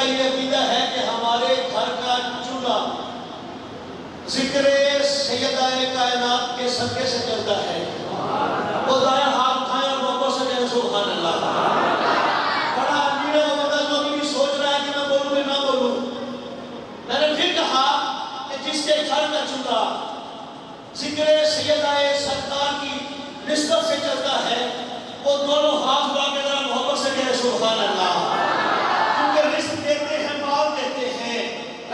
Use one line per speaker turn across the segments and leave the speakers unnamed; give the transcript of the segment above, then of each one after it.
یہ عقیدہ ہے کہ ہمارے گھر کا چولہا ذکر سیدہ کائنات کے صدقے سے چلتا ہے. وہ دائیں ہاتھ اٹھائیں اور محبت سے کہیں سبحان اللہ. بڑا امیر و مدد جو بھی سوچ رہا ہے کہ میں بولوں کہ نہ بولوں. میں نے پھر کہا کہ جس کے گھر کا چولہا ذکر سیدہ سرکار کی نسبت سے چلتا ہے وہ دونوں ہاتھ اٹھا کے ذرا محبت سے کہیں سبحان اللہ. کیونکہ رزق دیتے ہیں، مال دیتے ہیں،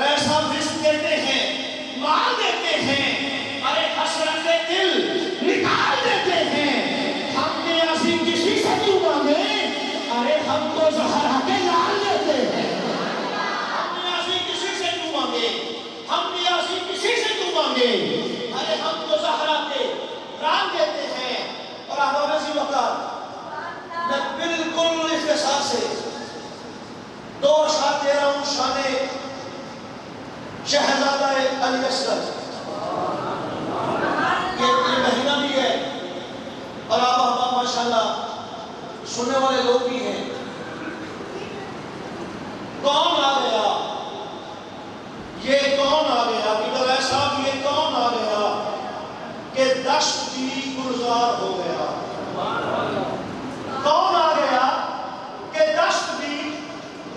ایسا رزق دیتے ہیں، مال دیتے ہیں، ارے حسرت دل نکال دیتے ہیں. ہم نے ایسی کسی سے کیوں مانگے؟ ارے ہم تو زہرا کے لال دیتے ہیں. ہم نے ایسی کسی سے کیوں مانگے؟ ہم نے ایسی کسی سے کیوں مانگے؟ ارے ہم تو زہرا کے لال دیتے ہیں. اور احباب سی وقت میں بالکل اختصار سے دو اشعار دے رہا ہوں شان شہزادہ علی اصغر. یہ مہینہ بھی ہے اور آپ احباب ماشاءاللہ سننے والے لوگ بھی ہیں. کون آ گیا؟ یہ کون آ گیا؟ بیدر ایسا یہ کون آ گیا کہ دشت بھی گلزار ہو گیا؟ کون آ گیا کہ دشت بھی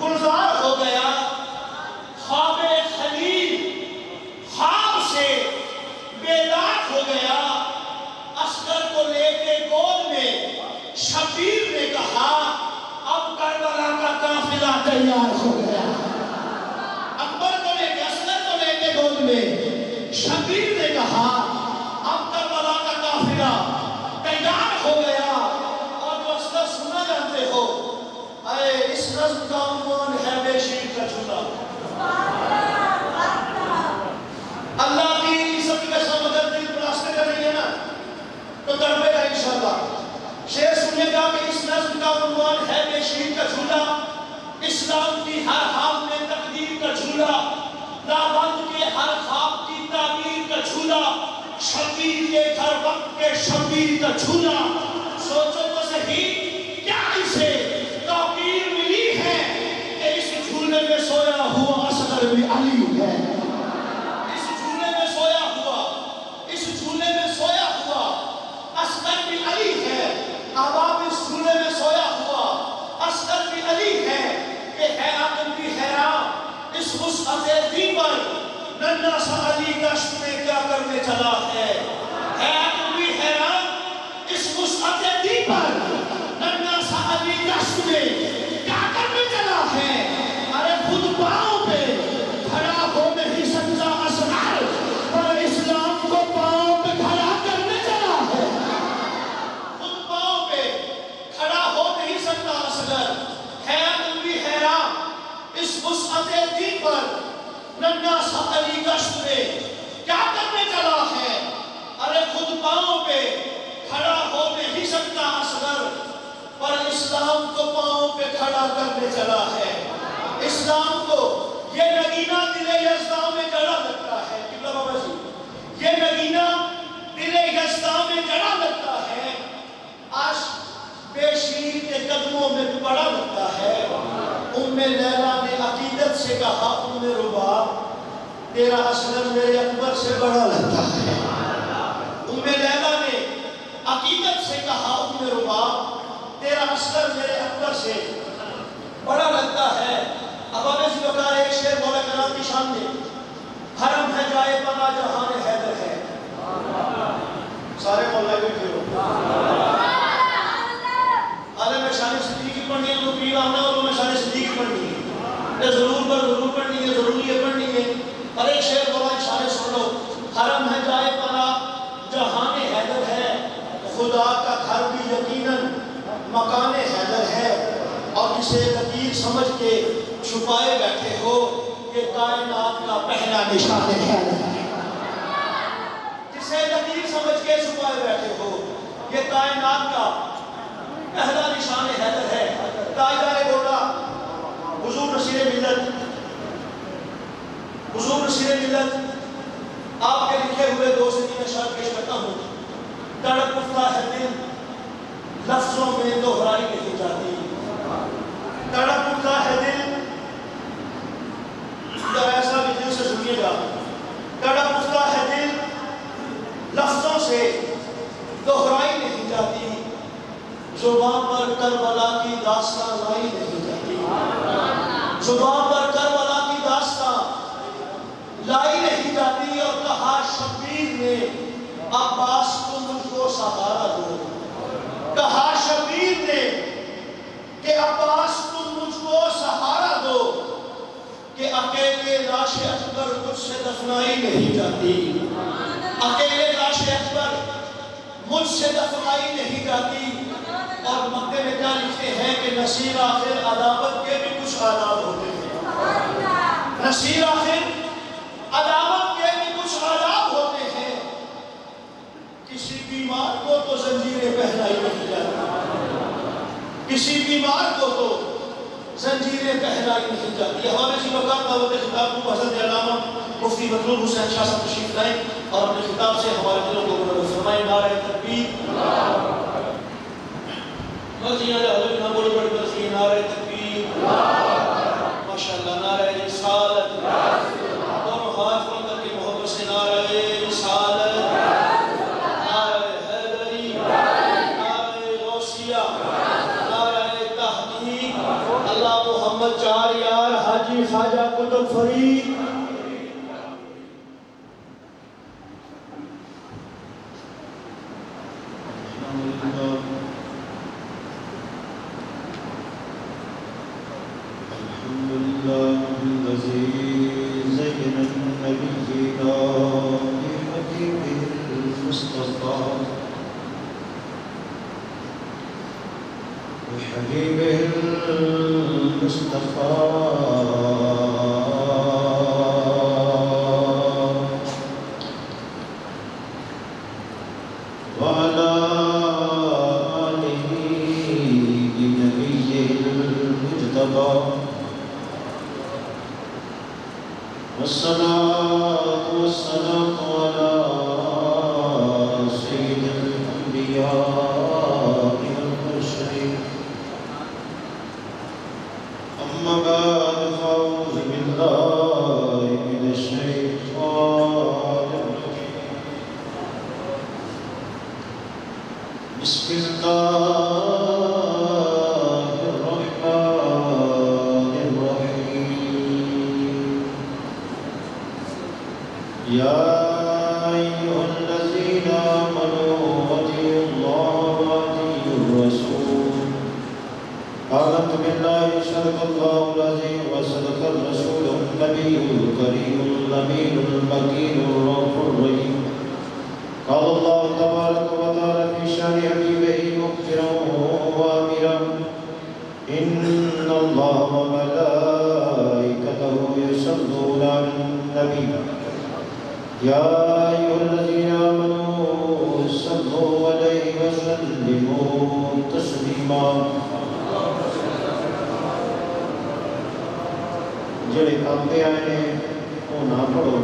گلزار ہو گیا؟ خواب خلیل خواب سے بیدار ہو گیا. اصغر کو لے کے گود میں شبیر نے کہا اب کربلا کا قافلہ تیار ہو گیا. اکبر کو لے کے اصغر کو لے کے گود میں شبیر نے کہا اب کربلا کا قافلہ تیار ہو گیا. اور جو اصغر سنا جانتے ہو، اے اس نظم کا عنوان ہے بے شیر کا جھولا. اللہ کی عزت کی قسم اگر دل پلاسٹر کر رہی ہے نا تو تڑپے گا انشاءاللہ. شعر سنیے گا کہ اس نظم کا عنوان ہے بے شیر کا جھولا. اسلام کی ہر حال میں تقدیر کا جھولا، نابند کے ہر خواب کی تعبیر کا جھولا، شبیر کے گھر وقت کے شبیر کا جھولا. سوچو تو صحیح کیا اسے توقیر ملی ہے کہ اس جھولے میں سویا ہوا اصغر بھی علی ہے. اس جھولے میں سویا ہوا اصغر بھی علی ہے. احباب اس جھولے میں سویا ہوا اصغر بھی علی ہے. کہ ہے عقل بھی حیران اس وسعت دی پر ننھا سا علی دشت میں کیا کرنے چلا ہے. ہے عقل بھی حیران اس وسعت دی پر ننھا سا علی دشت میں کیا کرنے چلا ہے. ارے خود پاؤں پہ کھڑا ہو نہیں سکتا اصغر پر اسلام کو پاؤں پہ کھڑا کرنے چلا ہے. خود پاؤں پہ کھڑا ہو نہیں سکتا اصغر، ہے عقل بھی حیران اس وسعت دی پر ننھا سا علی دشت میں کیا کرنے چلا ہے. ارے خود پاؤں پہ کھڑا ہو نہیں سکتا اصغر پر اسلام کو پاؤں پہ کھڑا کرنے چلا ہے. اسلام کو یہ نگینہ دل یزداں میں جڑا لگتا ہے. قبلہ بابا جی، یہ نگینہ دل یزداں میں جڑا لگتا ہے. عشق بے شیر کے قدموں میں پڑا لگتا ہے. ام لیلا نے عقیدت سے کہا ام رباب تیرا اصغر میرے اکبر سے بڑا لگتا ہے. ام لیلا نے عقیدت سے کہا ام رباب تیرا اصغر میرے اکبر سے بڑا لگتا ہے. اب ہمیں اس وقار ایک شعر مولا کرام کی شان میں حرم ہے جائے پناہ جہان حیدر ہے. سارے مولا کو کھیلو عالم شان صدیقی پڑھنی ہے تو پیر آنا اور میں شان صدیقی پڑھنی ہے. یہ ضرور پڑھنی ہے، ضروری ہے پڑھنی ہے. اور ایک شعر مولا شان سن لو. حرم ہے جائے پناہ جہان حیدر ہے، خدا کا گھر بھی یقیناً مکان حیدر ہے. اور اسے لکیر سمجھ کے چھپائے بیٹھے ہو یہ کائنات کا پہلا نشان حیدر ہے. جسے لکیر سمجھ کے چھپائے بیٹھے ہو یہ کائنات کا پہلا نشان حیدر ہے. تاجدار گوڑا حضور نصیر ملت آپ کے لکھے ہوئے دو سے تین اشعار پیش کرتا ہوں. تڑپ اٹھتا ہے دل لفظوں میں دہرائی نہیں جاتی. تڑپ اٹھتا ہے دل زبان پر کربلا کی داستان لائی نہیں جاتی، زبان پر کربلا کی داستان لائی نہیں جاتی، اور کہا شبیر نے عباس تم مجھ کو سہارا دو، کہا شبیر نے کہ عباس تم مجھ کو سہارا دو، کہ اکیلے لاش اکبر مجھ سے دفنائی نہیں جاتی، اکیلے لاش اکبر مجھ سے دفنائی نہیں جاتی۔ اور مکے میں کیا لکھتے ہیں کہ نصیر آخر عداوت کے بھی کچھ آداب ہوتے ہیں، نصیر آخر عداوت کے بھی کچھ آداب ہوتے ہیں۔ کسی بیمار کو تو زنجیریں پہنائی نہیں جاتی، کسی بیمار کو تو زنجیریں پہنائی نہیں جاتی۔ ہمارے اسی وقت دعوت خطاب کو حضرت علامہ مفتی مطلوب حسین شاہ صاحب تشریف لائیں اور اپنے خطاب سے ہمارے دلوں کو منور فرمائیں۔ نعرہ تکبیر، مرضیاں حضرت نہ بولے بڑی مرضی، نعرہ تکبیر، ماشاءاللہ، نعرہ رسالت، دونوں ہاتھ بلند کر کے محبت سے نعرہ رسالت، نعرہ حیدری، نعرہ غوثیہ، نعرہ تحقیق، اللہ محمد چار یار حاجی خواجہ قطب فرید۔
جڑے آپے آئے نے وہ نہ پڑھو،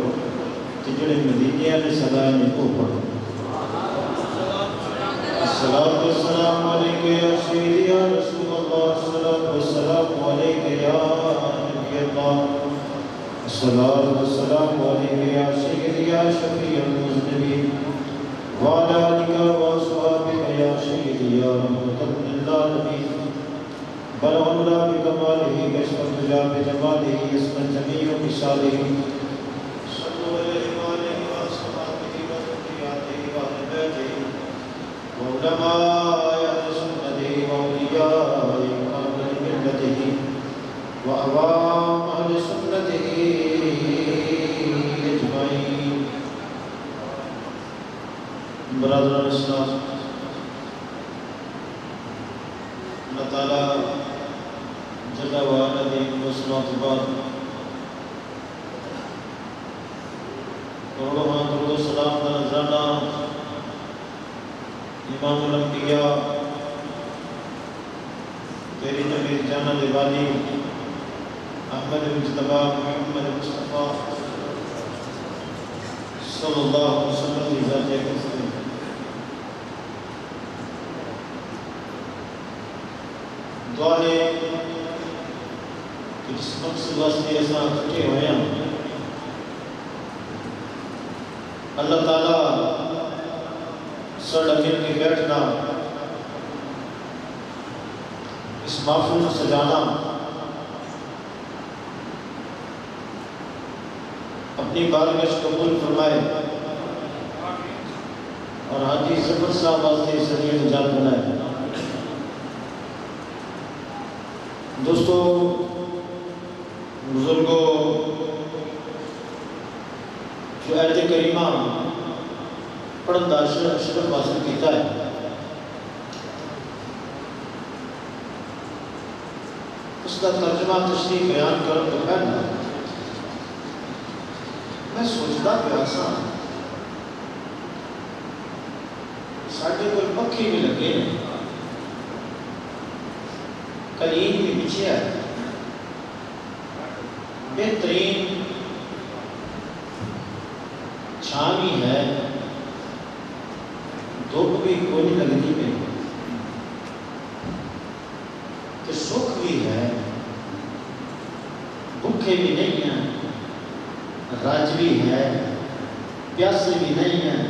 تو جڑے مدینہ نے صدا نے وہ پڑھو۔ الصلاة والسلام علیکہ یا سیدی یا رسول اللہ، الصلاة والسلام علیکہ یا نبی اللہ، الصلاة والسلام علیکہ یا سیدی یا شفیع المذنبین، وعلى آلك وأصحابك يا سيدي يا رحمة للعالمين، بلغ الله بكماله كشف الدجى بجماله يسمى الجميع بصاله، صلوا عليه وآله وأصحابه وذرياته وأهل بيته وعلماء أهل سنته وأولياء أهل ملته وعوام أهل سنته أجمعين۔ برادران اسلام، اللہ تعالیٰ جل وعلا دی نصرت بعد کروڑوں درود و سلام کا نذرانہ امام الانبیاء تیری نبی جانا دے والی احمد مجتبی محمد مصطفیٰ صلی اللہ علیہ وسلم کی ذات اقدس میں دعا ہے کہ جس مقصد واسطے ایسا اکٹھے ہوئے ہیں، اللہ تعالیٰ سڑ مل کے بیٹھنا اس محفل کو سجانا اپنی بارگاہ قبول فرمائے اور حاجی ظفر صاحب واسطے سریع نجات بنائے۔ دوستو، بزرگوں، جو آیت کریمہ پڑھن دا شرف حاصل کیتا ہے، اس کا ترجمہ تشریح بیان کرن تو پہلا میں سوچتا پیا سا ساڈے کول پکھی بھی لگے ہیں، قلین بھی بچھیا ہے، بہترین چھاں بھی ہے، دھوپ بھی کوئی نہیں لگتی پہ، کہ سکھ بھی ہے، بھوکے بھی نہیں ہیں، رج بھی ہے، پیاسے بھی نہیں ہیں،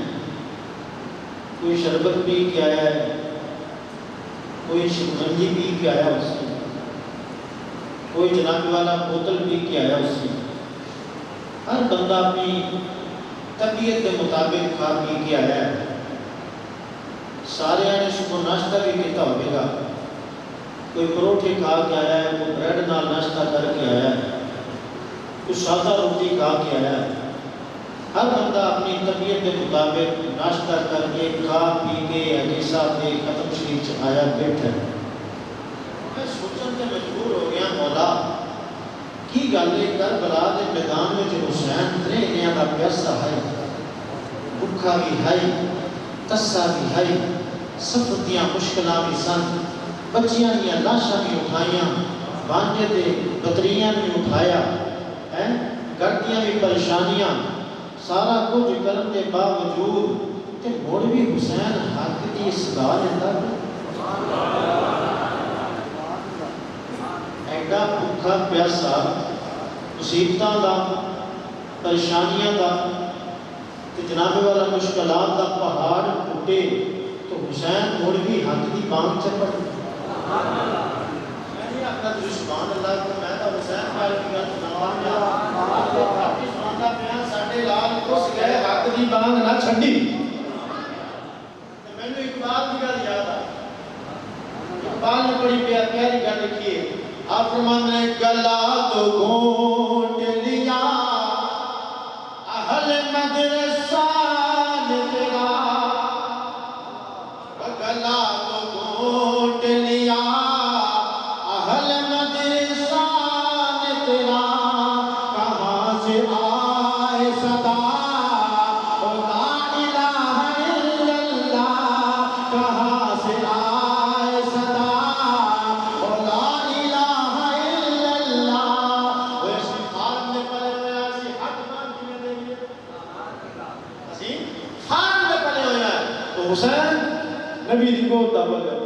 کوئی شربت پی کے آیا ہے، کوئی شکنجی پی کے آیا اس سے، کوئی جناب والا بوتل پی کے آیا اس سے، ہر بندہ اپنی طبیعت کے مطابق کھا پی کے آیا ہے۔ سارے نے صبح ناشتہ بھی کیتا ہوگا گا، کوئی پروٹھے کھا کے آیا ہے، کوئی بریڈ نال ناشتہ کر کے آیا ہے، کوئی سادہ روٹی کھا کے آیا ہے۔ ہر بندہ اپنی طبیعت کے مطابق ناشتہ کر کے کھا پی کے حدیثہ کے ختم شریف آیا بیٹھا ہے۔ میں سوچن سے مجبور ہو گیا، مولا کی گل ہے کربلا کے میدان میں جو حسین ترے انہاں دا پیاسا ہے، بھوکا بھی ہے، تسا بھی ہے، سفر دیاں مشکلاں بھی سن، بچیاں دیاں لاشاں بھی اٹھائیاں، بانجے دے بطریاں بھی اٹھایا، گھر بھی پریشانیاں، سارا کچھ کرن کے باوجود تے مڑ بھی حسین حق دی صدا لیتا ہے۔ ایڈا بھوکا پیاسا، مصیبتاں دا، پریشانیاں دا، تے جناب والا مشکلات دا پہاڑ ٹوٹے تو حسین مڑ بھی حق دی بانگ چپڑ۔ میں نہیں آخنا تجھے سبحان اللہ کو، میں تو حسین پاک کی گل سناواں گا، آپ سناتا پیا ساڈے لال اس گئے حق دی بانگ نہ چھڈی۔ میں نے اقبال کی گل یاد آئی، اقبال نے بڑی پیاری گل لکھی ہے، آپ فرماتے ہیں گلا تو گھونٹ لیا اہل مدرسہ نے تیرا، گلا تو گھونٹ لیا اہل مدرسہ نے تیرا، کہاں سے آئے صدا لا الہ الا اللہ، کہاں سے آئے صدا لا الہ الا اللہ۔ ویسے خان نے پلے ہویا اسی حق مان کیویں دے گئے، اسی خان نے پلے ہویا تو حسین نبی دی گود دا بولے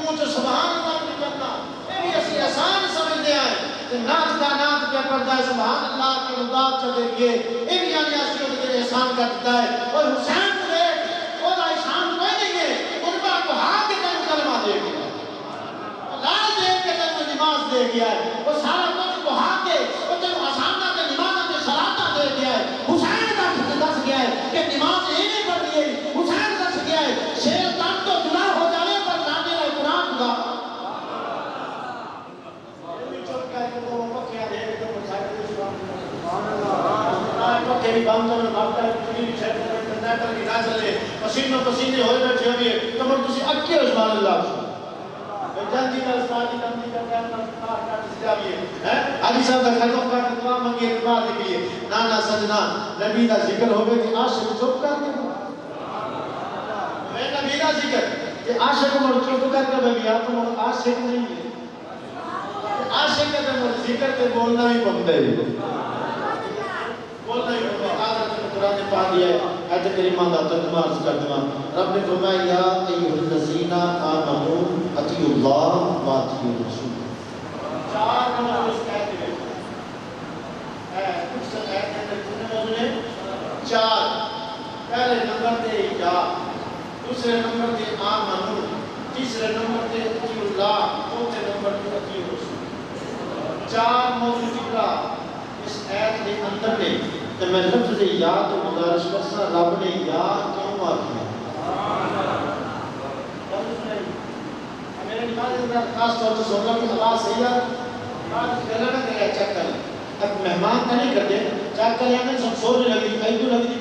منہ چ سبحان اللہ نکلنا، یہ بھی اسی آسان سمجھتے ہیں کہ نعت کا نعت کیا پڑھتا ہے سبحان اللہ کی مداد چلے گئے، یہ بھی یعنی اسی کے احسان کا دیتا ہے۔ اور حسین کو دیکھ وہ احسان کوئی نہیں ہے، ان پر بہا کے تن کلمہ دے گیا، لال دے کے تن نماز دے گیا ہے، وہ سارا کچھ بہا کے وہ تن آسانہ کے نماز کے صلاتہ دے گیا ہے۔ حسین کا دس گیا ہے کہ نماز اینے پڑھنی ہے، حسین دس گیا ہے شیر تن تو جدا ہو جائے پر نانے کا قرآن کا پکے بھی بند کرنا باپتا ہے، کچھ بھی چھٹ کرنا کر کے نہ چلے، پسینہ پسینے ہوئے بیٹھے ہوئے کمر تسی اکے سبحان اللہ جلدی کا استادی کمدی کا کیا کرنا کر جاویے حاجی صاحب کا خطب کا دعا منگے دعا دے لیے نانا سجنا نبی دا ذکر ہوگے کہ عاشق چپ کر کے میں نبی دا ذکر کہ عاشق مر چپ کر کے میں گیا تو عاشق نہیں ہے، عاشق کے ذکر تے بولنا ہی پڑتا ہے، بولنا ہی پڑتا ہے۔ حضرت قرآن نے پڑھ دیا ہے، آیت کریمہ دا ترجمہ عرض کر دوں، رب نے فرمایا یا ایھا الذین آمنوا اطیعوا اللہ و اطیعوا الرسول۔ چار نمبر اس آیت میں ہے، کچھ آیت کے کتنے موضوع ہیں؟ چار۔ پہلے نمبر تے یا، دوسرے نمبر تے آمنوا، تیسرے نمبر تے دے اندر نے تو میں لفظ یا تو گزارش کرسا رب نے یا کیوں آتی ہے میرے نماز اندر خاص طور سے سن رہا کہ اللہ صحیح ہے بات کرنا نہ کرے چیک کر اب مہمان کا نہیں کرتے چیک کر یعنی سب سونے لگی کئی تو لگی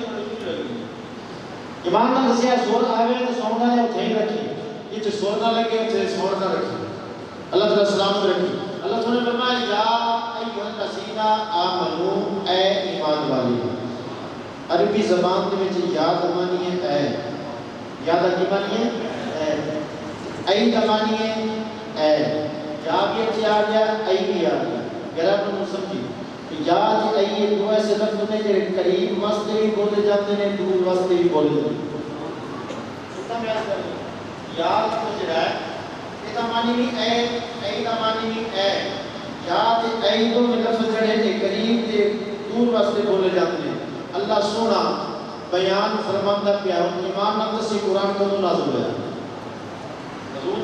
ایمان نہ دسیا سور آوے تو سونا ہے اتھے ہی رکھی یہ جو سور نہ لگے اتھے سور نہ رکھی اللہ تعالیٰ سلامت رکھی اللہ تعالیٰ نے فرمایا یا ایوہ الذین آمنو اے ایمان والی عربی زبان کے وچ یاد مانی ہے اے یاد کی مانی ہے اے مانی ہے اے یا بھی اچھے آ گیا اے بھی آ گیا گرہ میں سمجھی یاد اے دو ایسے لفظ نے جو قریب واسطے بھی بولے جاتے ہیں دور واسطے بھی بولے جاتے ہیں یاد کو جرا ہے ایتا مانی نہیں ایتا مانی نہیں یاد اے دو لفظ جڑے نے قریب دے دور واسطے بولے جاتے ہیں اللہ سونا بیان فرماندہ پیا ایمان نہ تسی قرآن کو نازل ہوا حضور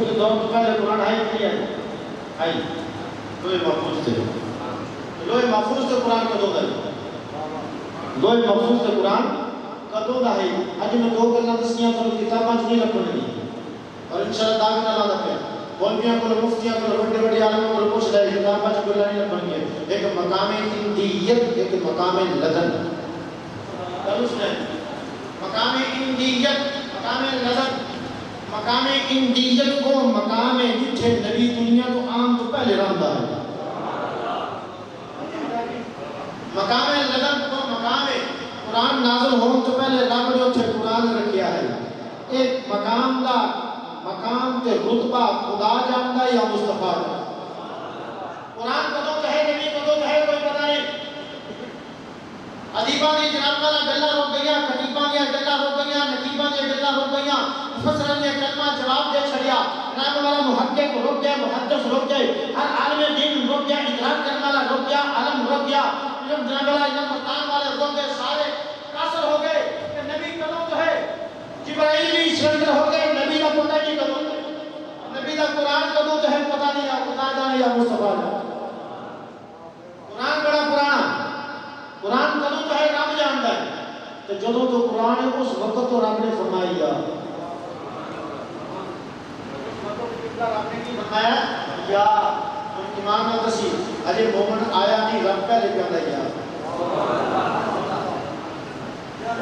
کے دور تو پہلے قرآن آئی کیا آئی لوہے محفوظ تھے لوہے محفوظ تھے قرآن کا دو دل لوہے محفوظ تھے قرآن کا دو دل آج میں دو کرنا دسیاں تو کتاباں چنی رکھنے نہیں اور انشاءاللہ داغ نہ لانا پیا مولویاں کو مفتیاں کو بڑے بڑے عالموں کو پوچھ رہے کتاباں چ بلا نہیں رکھنے گے ایک مقام اندیت ایک مقام لدن اس نے مقام اندیت مقام لدن مقام اندیت کو مقام جتھے نبی دنیا تو عام تو پہلے رہندا ہے مقام لدن کو مقام قرآن نازل ہون تو پہلے رب نے اتھے قرآن رکھیا ہے ایک مقام دا مقام تے رتبہ خدا جاندا یا مصطفیٰ قرآن کدوں کہے نبی کدوں کہے کوئی پتہ نہیں ادیباں دی جناب والا گلاں رک گئیاں خطیباں دی گلاں رک گئیاں نقیباں دی گلاں رک گئیاں مفسراں نے کلمہ جواب دے چھڑیا جناب والا محقق رک گیا محدث رک گئے ہر عالم دین رک گیا ادراک کرنے والا رک گیا عالم رک گیا جناب والا علم مستان والے رک گئے سارے قاصر ہو گئے کہ نبی کدوں تو ہے جبرائیل بھی سرنڈر ہو گئے نبی کا پتہ نہیں کدوں نبی کا قرآن کدوں تو ہے پتہ نہیں یا خدا جانے یا مصطفیٰ جانے قرآن بڑا پرانا قرآن کدوں تو ہے رب جانتا ہے تو جدوں تو قرآن ہے اس وقت تو رب نے فرمائی یا رب نے کی فرمایا یا امام نے دسی اجے مومن آیا نہیں رب پہلے کہندا یا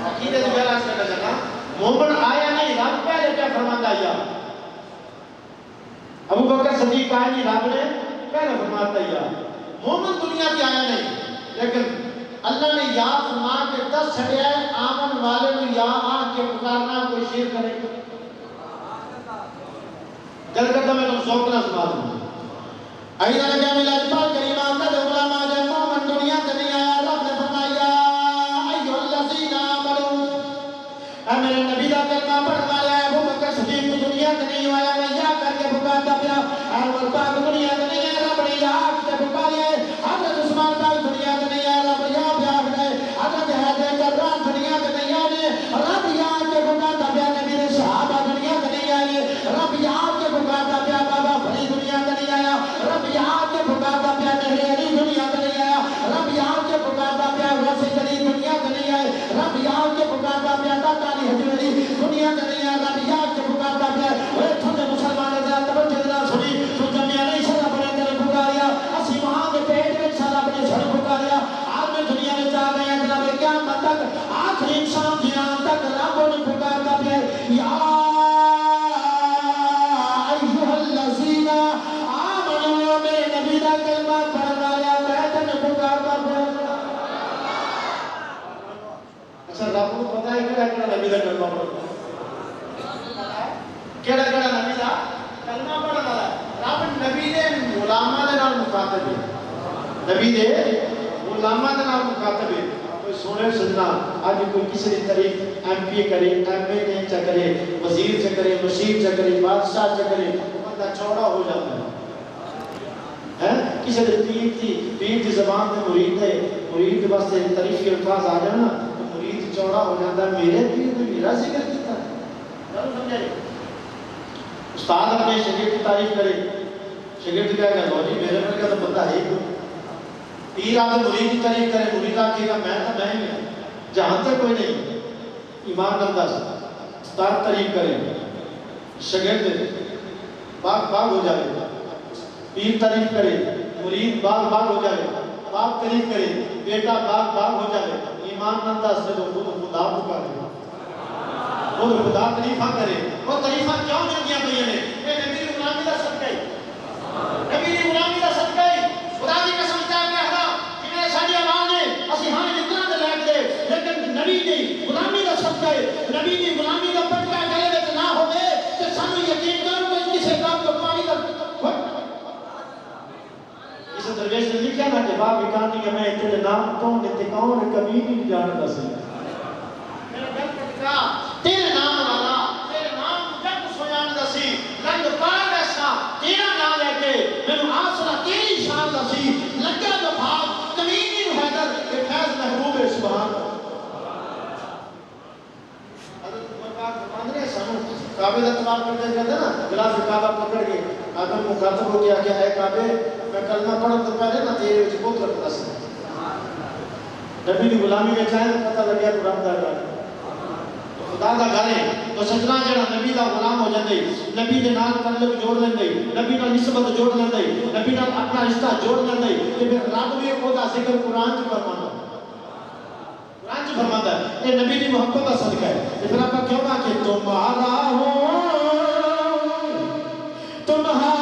عقیدت بیان کرنا چاہنا مومن آیا نہیں رب پہلے کیا فرماتا یا ابو بکر صدیق آیا نہیں رب نے پہلے فرماتا یا مومن دنیا کی آیا نہیں لیکن اللہ نے یا فرما کے دس چھڑیا ہے آمن والے میں یا آن کے پکارنا کوئی شیر کرے گل کرتا میں تم سوکنا سنا دوں ایدہ لگا ملا جبال کریم آمد غلام آجائے مومن دنیا سے نہیں آیا رب نے فرمایا ایو الذین آمنوا اے میرے نبی دا کلمہ پڑھ والے ابو بکر صدیق کو دنیا سے نہیں آیا میں یا کر کے پکارتا پیا احمد پاک دنیا سے نہیں آیا رب نے یا سے پکارے حضرت عثمان پاک دنیا سے نہیں آیا رب یا پیاک دے حضرت حیدر کرران دنیا سے نہیں آئے رب یا کے پکارتا پیا نبی نے صحابہ دنیا سے نہیں آئے رب یا کے پکارتا پیا بابا فری دنیا سے نہیں آیا رب یا کے پکارتا پیا نہر علی دنیا سے نہیں آیا رب یا کے پکارتا پیا غوث علی دنیا سے نہیں آئے رب یا کے پکارتا پیا داتا علی حجوری دنیا سے نہیں آیا رب یا کے پکارتا پیا اے تھوڑے مسلمان ذرا توجہ ذرا سنی تو جمعہ نہیں سارا بڑے اندر پکاریا اسی وہاں کے پیٹ میں سارا بڑے چھڑ پکاریا آج میں دنیا میں جا گئے ہیں جناب قیامت تک آخری انسان جنان تک رب نے پکارتا پیا یا ایھا الذین آمنوا میرے نبی دا کلمہ پڑھ والا میں تن پکارتا پیا اچھا رب کو پتہ ہے کہ نبی دا کلمہ پڑھتا کیڑا کیڑا نبی دا کلمہ پڑھن والا رب نبی دے غلاماں دے نال مخاطب ہے نبی دے غلاماں دے نال مخاطب ہے کوئی سونے سجنا اج کوئی کسی طریق ایم پی کرے ایم اے چ کرے وزیر چ کرے مشیر چ کرے بادشاہ چ کرے بندہ چوڑا ہو جاتا ہے کسی دے پیر دی زبان تے مرید واسطے تعریف کے الفاظ آ جانا تو مرید چوڑا ہو جاتا ہے میرے پیر نے میرا ذکر کیتا ہے سمجھے استاد اپنے شاگرد کی تعریف کرے شاگرد کیا کہتا ہے جی میرے پر کا تو بندہ ہے پیر آپ مرید کی تعریف کرے، مرید آکے گا میں تو نہیں ہوں، جہاں تک کوئی نہیں، ایمان انداز استاد تعریف کرے، شگرد باغ باغ ہو جائے، پیر تعریف کرے، مرید باغ باغ ہو جائے، باپ تعریف کرے، بیٹا باغ باغ ہو جائے، ایمان انداز سے تو خود خدا پکارے، خود خدا تعریفہ کرے۔ وہ تعریفہ کیوں مل گیا بھئی نے؟ یہ نبی کی غلامی کا صدقہ ہے، نبی کی غلامی کا صدقہ ہے۔ خدا کی قسم کیا کہنا کہ میں ساری آواز ہے اسی ہاں جتنا دے لگ دے، لیکن نبی کی غلامی کا صدقہ ہے، نبی کی غلامی کا پٹکا گلے وچ نہ ہوے تے سانو یقین کرو کہ کسے کام کو پانی دا اس درویش نے لکھا نا کہ باپ بکانی ہے میں تیرے نام کون کبھی نہیں جانتا سی، میرا گل پٹکا تیرے نام والا، تیرے نام جب سویان دسی رنگ پار ایسا تیرا نام لے کے میں آسرا تیری شان دسی لگا جو بھاگ کمینی حیدر کہ فیض محبوب سبحان حضرت عمر پاک فرماندے سانو کعبے دا طواف کرتے کہتے نا غلاف کعبہ پکڑ کے کعبے مخاطب ہو گیا کہ اے کعبے میں کلمہ پڑھن تو پہلے نا تیرے وچ پتر رکھدا سی، نبی کی غلامی میں چاہے پتہ لگیا قرآن دا گھر خدا دا گھر ہے تو سجنا جڑا نبی دا غلام ہو جاندے، نبی دے نال تعلق جوڑ لیندے، نبی نال نسبت جوڑ لیندے، نبی نال اپنا رشتہ جوڑ لیندے، تے پھر رب بھی او دا ذکر قرآن چ فرماندا قرآن چ فرماندا ہے یہ نبی دی محبت دا صدقہ ہے۔ تے پھر آپ کیوں نہ کہ تمہارا ہوں تمہارا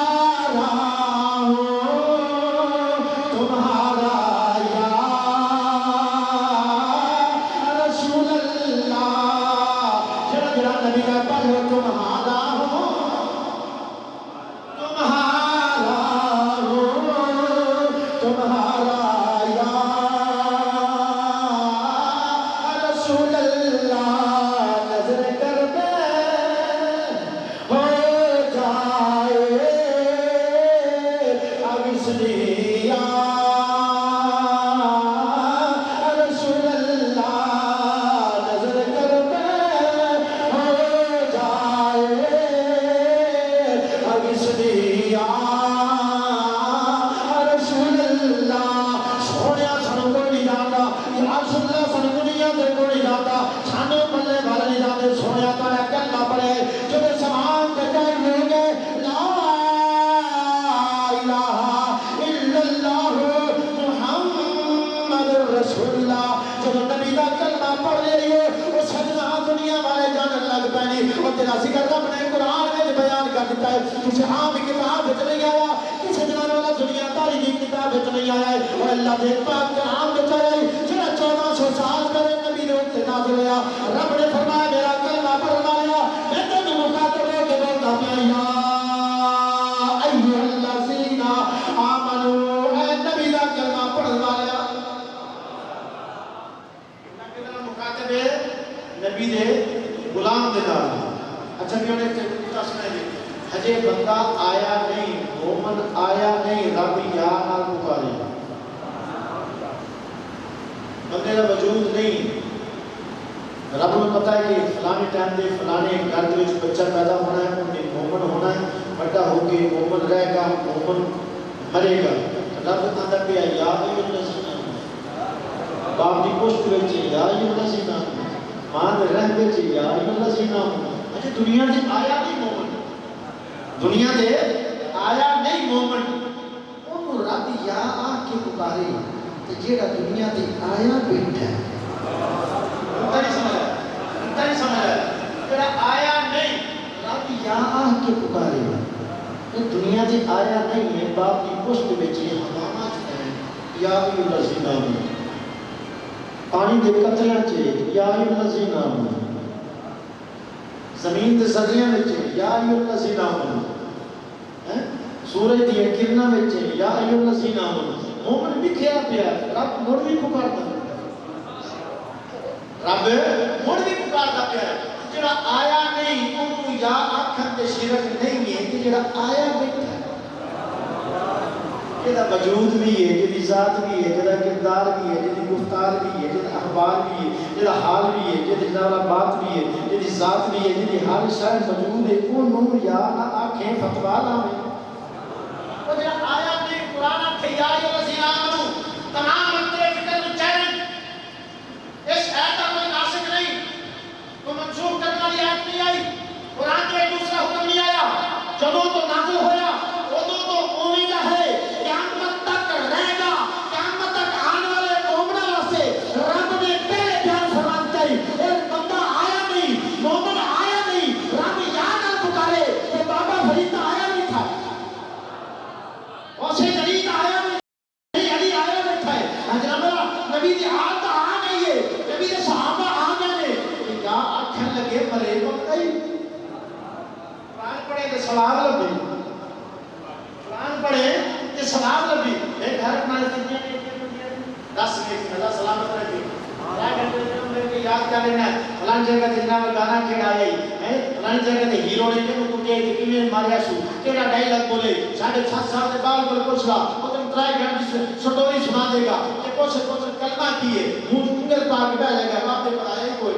کسی عام کتاب بچ نہیں آیا، کسی جنان والا دنیا داری کی کتاب بچ نہیں آیا ہے، اور اللہ دے پاک کے عام بچ آیا ہے جنہا 1400 سال کرے نبی نے اٹھتے نازل ہویا، رب نے فرمایا میرا کلمہ پڑھنا لیا، میں تینو مخاطب ہو کے بولتا پیا یا ایھا الذین آمنوا، اے نبی دا کلمہ پڑھنا لیا۔ مخاطب ہے نبی دے غلام دے نال۔ اچھا بھی انہیں سنائے دی ہجے بندہ آیا نہیں، مومن آیا نہیں، رب یا نال پکارے، بندے کا وجود نہیں، رب کو پتہ ہے کہ فلانے ٹائم دے فلانے گھر کے بچہ پیدا ہونا ہے، انہیں مومن ہونا ہے، بڑا ہو کے مومن رہے گا، مومن مرے گا، رب اندر پہ یا ایھا الذین باپ دی پشت وچ یا ایھا الذین ماں دے رحم وچ یا ایھا الذین اچھا دنیا دے آیا نہیں مومن، دنیا دے آیا نہیں مومن، انہوں رب یا آہ کے پکارے تو جیڑا دنیا دے آیا بیٹھا ہے انتا نہیں سمجھ ہے جیڑا آیا نہیں رب یا آہ کے پکارے تو دنیا دے آیا نہیں ہے، باپ کی پشت بچے حمامات ہیں یا ایھا الذین آمنوا، پانی دے قطریاں چے یا ایھا الذین آمنوا، زمین دے ذریعہ وچ یا ایھا الذین آمنوا، سورج دی کرناں وچ یا ایھا الذین آمنوا، مومن بھی کھیا پیا رب مڑ بھی پکاردا، رب مڑ بھی پکاردا پیا، جڑا آیا نہیں اونوں یا آکھن تے شرک نہیں ہے کہ جڑا آیا بیٹھا ہے، جڑا وجود بھی ہے، جڑی ذات بھی ہے، جڑا کردار بھی ہے، جڑی گفتار بھی ہے، جڑا اخبار بھی ہے، جڑا حال بھی ہے، جڑی بات بھی ہے، جڑی ذات بھی ہے، جڑی ہر شے موجود ہے، اونوں یا نہ آکھیں فتوا لاویں، وہ جڑا آیا نہیں قرآن آکھے یا ایھا الذین آمنوا،
ادوں تو نازل ہویا ادوں تو اویں دا ہے قیامت تک رہے گا قیامت تک آنے والے مومنوں واسطے رب نے پہلے بیان فرما دیا ایک بندہ آیا نہیں مومن آیا نہیں رب یاد نہ پکارے کہ بابا فرید آیا نہیں تھا اسے جدید آیا نہیں علی آیا نہیں تھا جناب نبی دی حالت آ گئی ہے نبی دے صحابہ آ گئے نے کیا آکھن لگے مرے وقت نہیں قرآن پڑھے تے ثواب لبھی قرآن پڑھے تے ثواب لبھی ایک گھر بنا دنیا میں 10 منٹ اللہ سلامت رکھے یاد کر لینا فلان جگہ تے جناب گانا کیڑا آئی ہے فلان جگہ تے ہیرو نے کیوں ٹوٹے تے کیویں ماریا سو کیڑا ڈائلاگ بولے 7.5 سال دے بعد کول پوچھ لا او تے ترائے گھنٹے سٹوری سنا دے گا کہ کچھ کلمہ کی ہے منہ انگل پا کے بیٹھ گا باپ نے پڑھایا کوئی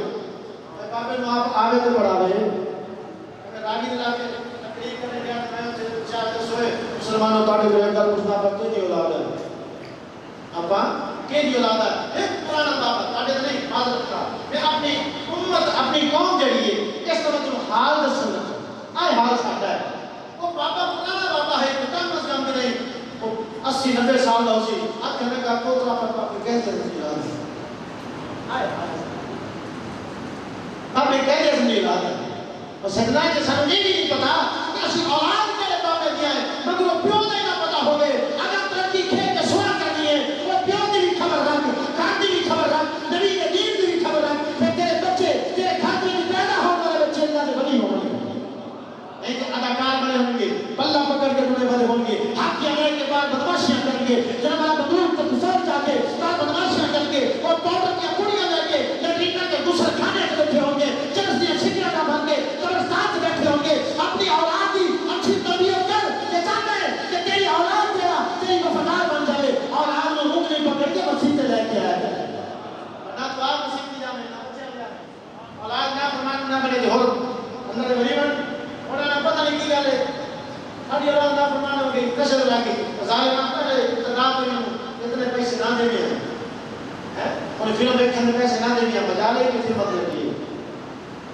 بابے نو آپ آوے تے پڑھاوے اگر راگی دلا کے تقریر کرنے گیا میں تے چار دے سوئے مسلمانوں تاڑے کوئی گل پوچھنا پڑتے دی اولاد ہے اپا کہ دی اولاد ہے ایک پرانا بابا تاڑے نہیں معذرت کا میں اپنی امت اپنی قوم جڑی ہے اس طرح تو حال دسنا آئے حال ساڈا ہے وہ بابا پرانا بابا ہے کم از کم نہیں 80-90 سال دا اسی اب کہنے کا پوترا پاپا کو کیسے نہیں یاد آئے حال آپ نے کہہ دیا سمجھے یاد ہے اور سکتا ہے کہ سانو یہ بھی نہیں پتا کہ اسی اولاد کے بابے دیا ہے مگر وہ پیو دے نہ پتا ہو گئے اگر ترقی کھیل کے سوا کرنی ہے وہ پیو دی بھی خبر رکھ خان دی بھی خبر رکھ نبی کے دین دی بھی خبر رکھ پھر تیرے بچے تیرے خاندان میں پیدا ہونے والے بچے اللہ سے بنی ہوں گے نہیں کہ اداکار بنے ہوں گے پلہ پکڑ کے بنے بنے ہوں گے حق کے آنے کے بعد بدماشیاں کریں گے جناب اللہ بدروم تک سر جا کے بعد بدماشیاں کر کے اور پاؤڈر کی پوڑیاں لے کے لیٹرین کے دوسرے کھانے کے بیٹھے ہوں گے چرس دیا چھکیاں کا بن کے قبرستان سے بیٹھے ہوں گے اپنی اولاد کی اچھی تربیت کر یہ چاہتے ہیں کہ تیری اولاد تیرا تیری وفادار بن جائے اولاد میں انگلی پکڑ کے مسیح سے لے کے آیا جائے نہ تو آپ مسیح کی جامعے نہ بچے جامعے اولاد نہ فرمان نہ بنے جو اندر غریباً انہوں نے پتہ نہیں کی گالے ابھی اولاد نہ فرمان ہو گئی کشر لگی ظالم آتا ہے اتناب اتنے پیسے نہ دے بھی ہیں انہیں فلم دیکھنے میں پیسے نہ دے بھی ہیں بجا لے کہ فلم دے بھی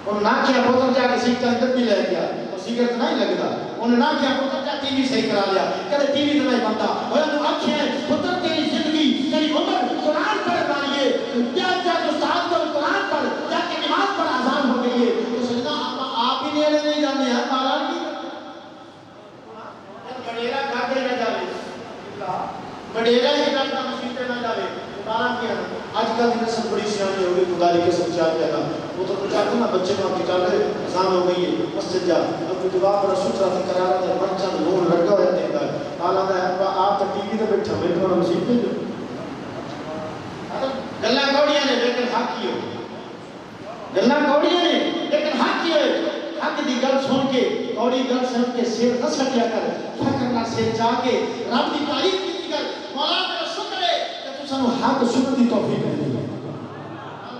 انہوں نہ کیا پوتر جا کے سیکھ کا بھی لے گیا اور سیکرت نہیں لگتا انہوں نہ کیا پوتر جا ٹی وی صحیح کرا لیا کہتے ٹی وی تو نہیں بنتا وہ انہوں آنکھیں پوتر تیری زندگی تیری عمر قرآن پڑھ رہی ہے کیا جا کے استاد کو قرآن پڑھ جا کے نماز پر آزان ہو گئی ہے تو سجدہ آپ ہی نیلے نہیں جانے ہیں مالان کی بڑیرہ گھاٹے نہ جاوے بڑیرہ ہی گھاٹا مسیح نہ جاوے مالان کیا آج کل کی نسل بڑی سیانی ہوگی خدا کی قسم چاہتے ہیں وہ تو چاہتے نا بچے کو آپ کی چاہتے ہیں اذان ہو گئی ہے مسجد جا اب تو دعا پر رسول صلی اللہ علیہ وسلم من چند نور لگا ہوا دیتا ہے مالا ہے آپ تو ٹی وی تے بیٹھا میں تو مسیح پہ جو گلاں کوڑیاں نے لیکن حق کی ہو گلاں کوڑیاں نے لیکن حق کی ہو حق دی گل سن کے کوڑی گل سن کے سر نہ سٹیا کر فکر نہ سر جا کے رب دی تعریف کی کر مولا میرا شکر ہے کہ تو سانو حق سنن دی توفیق دے دی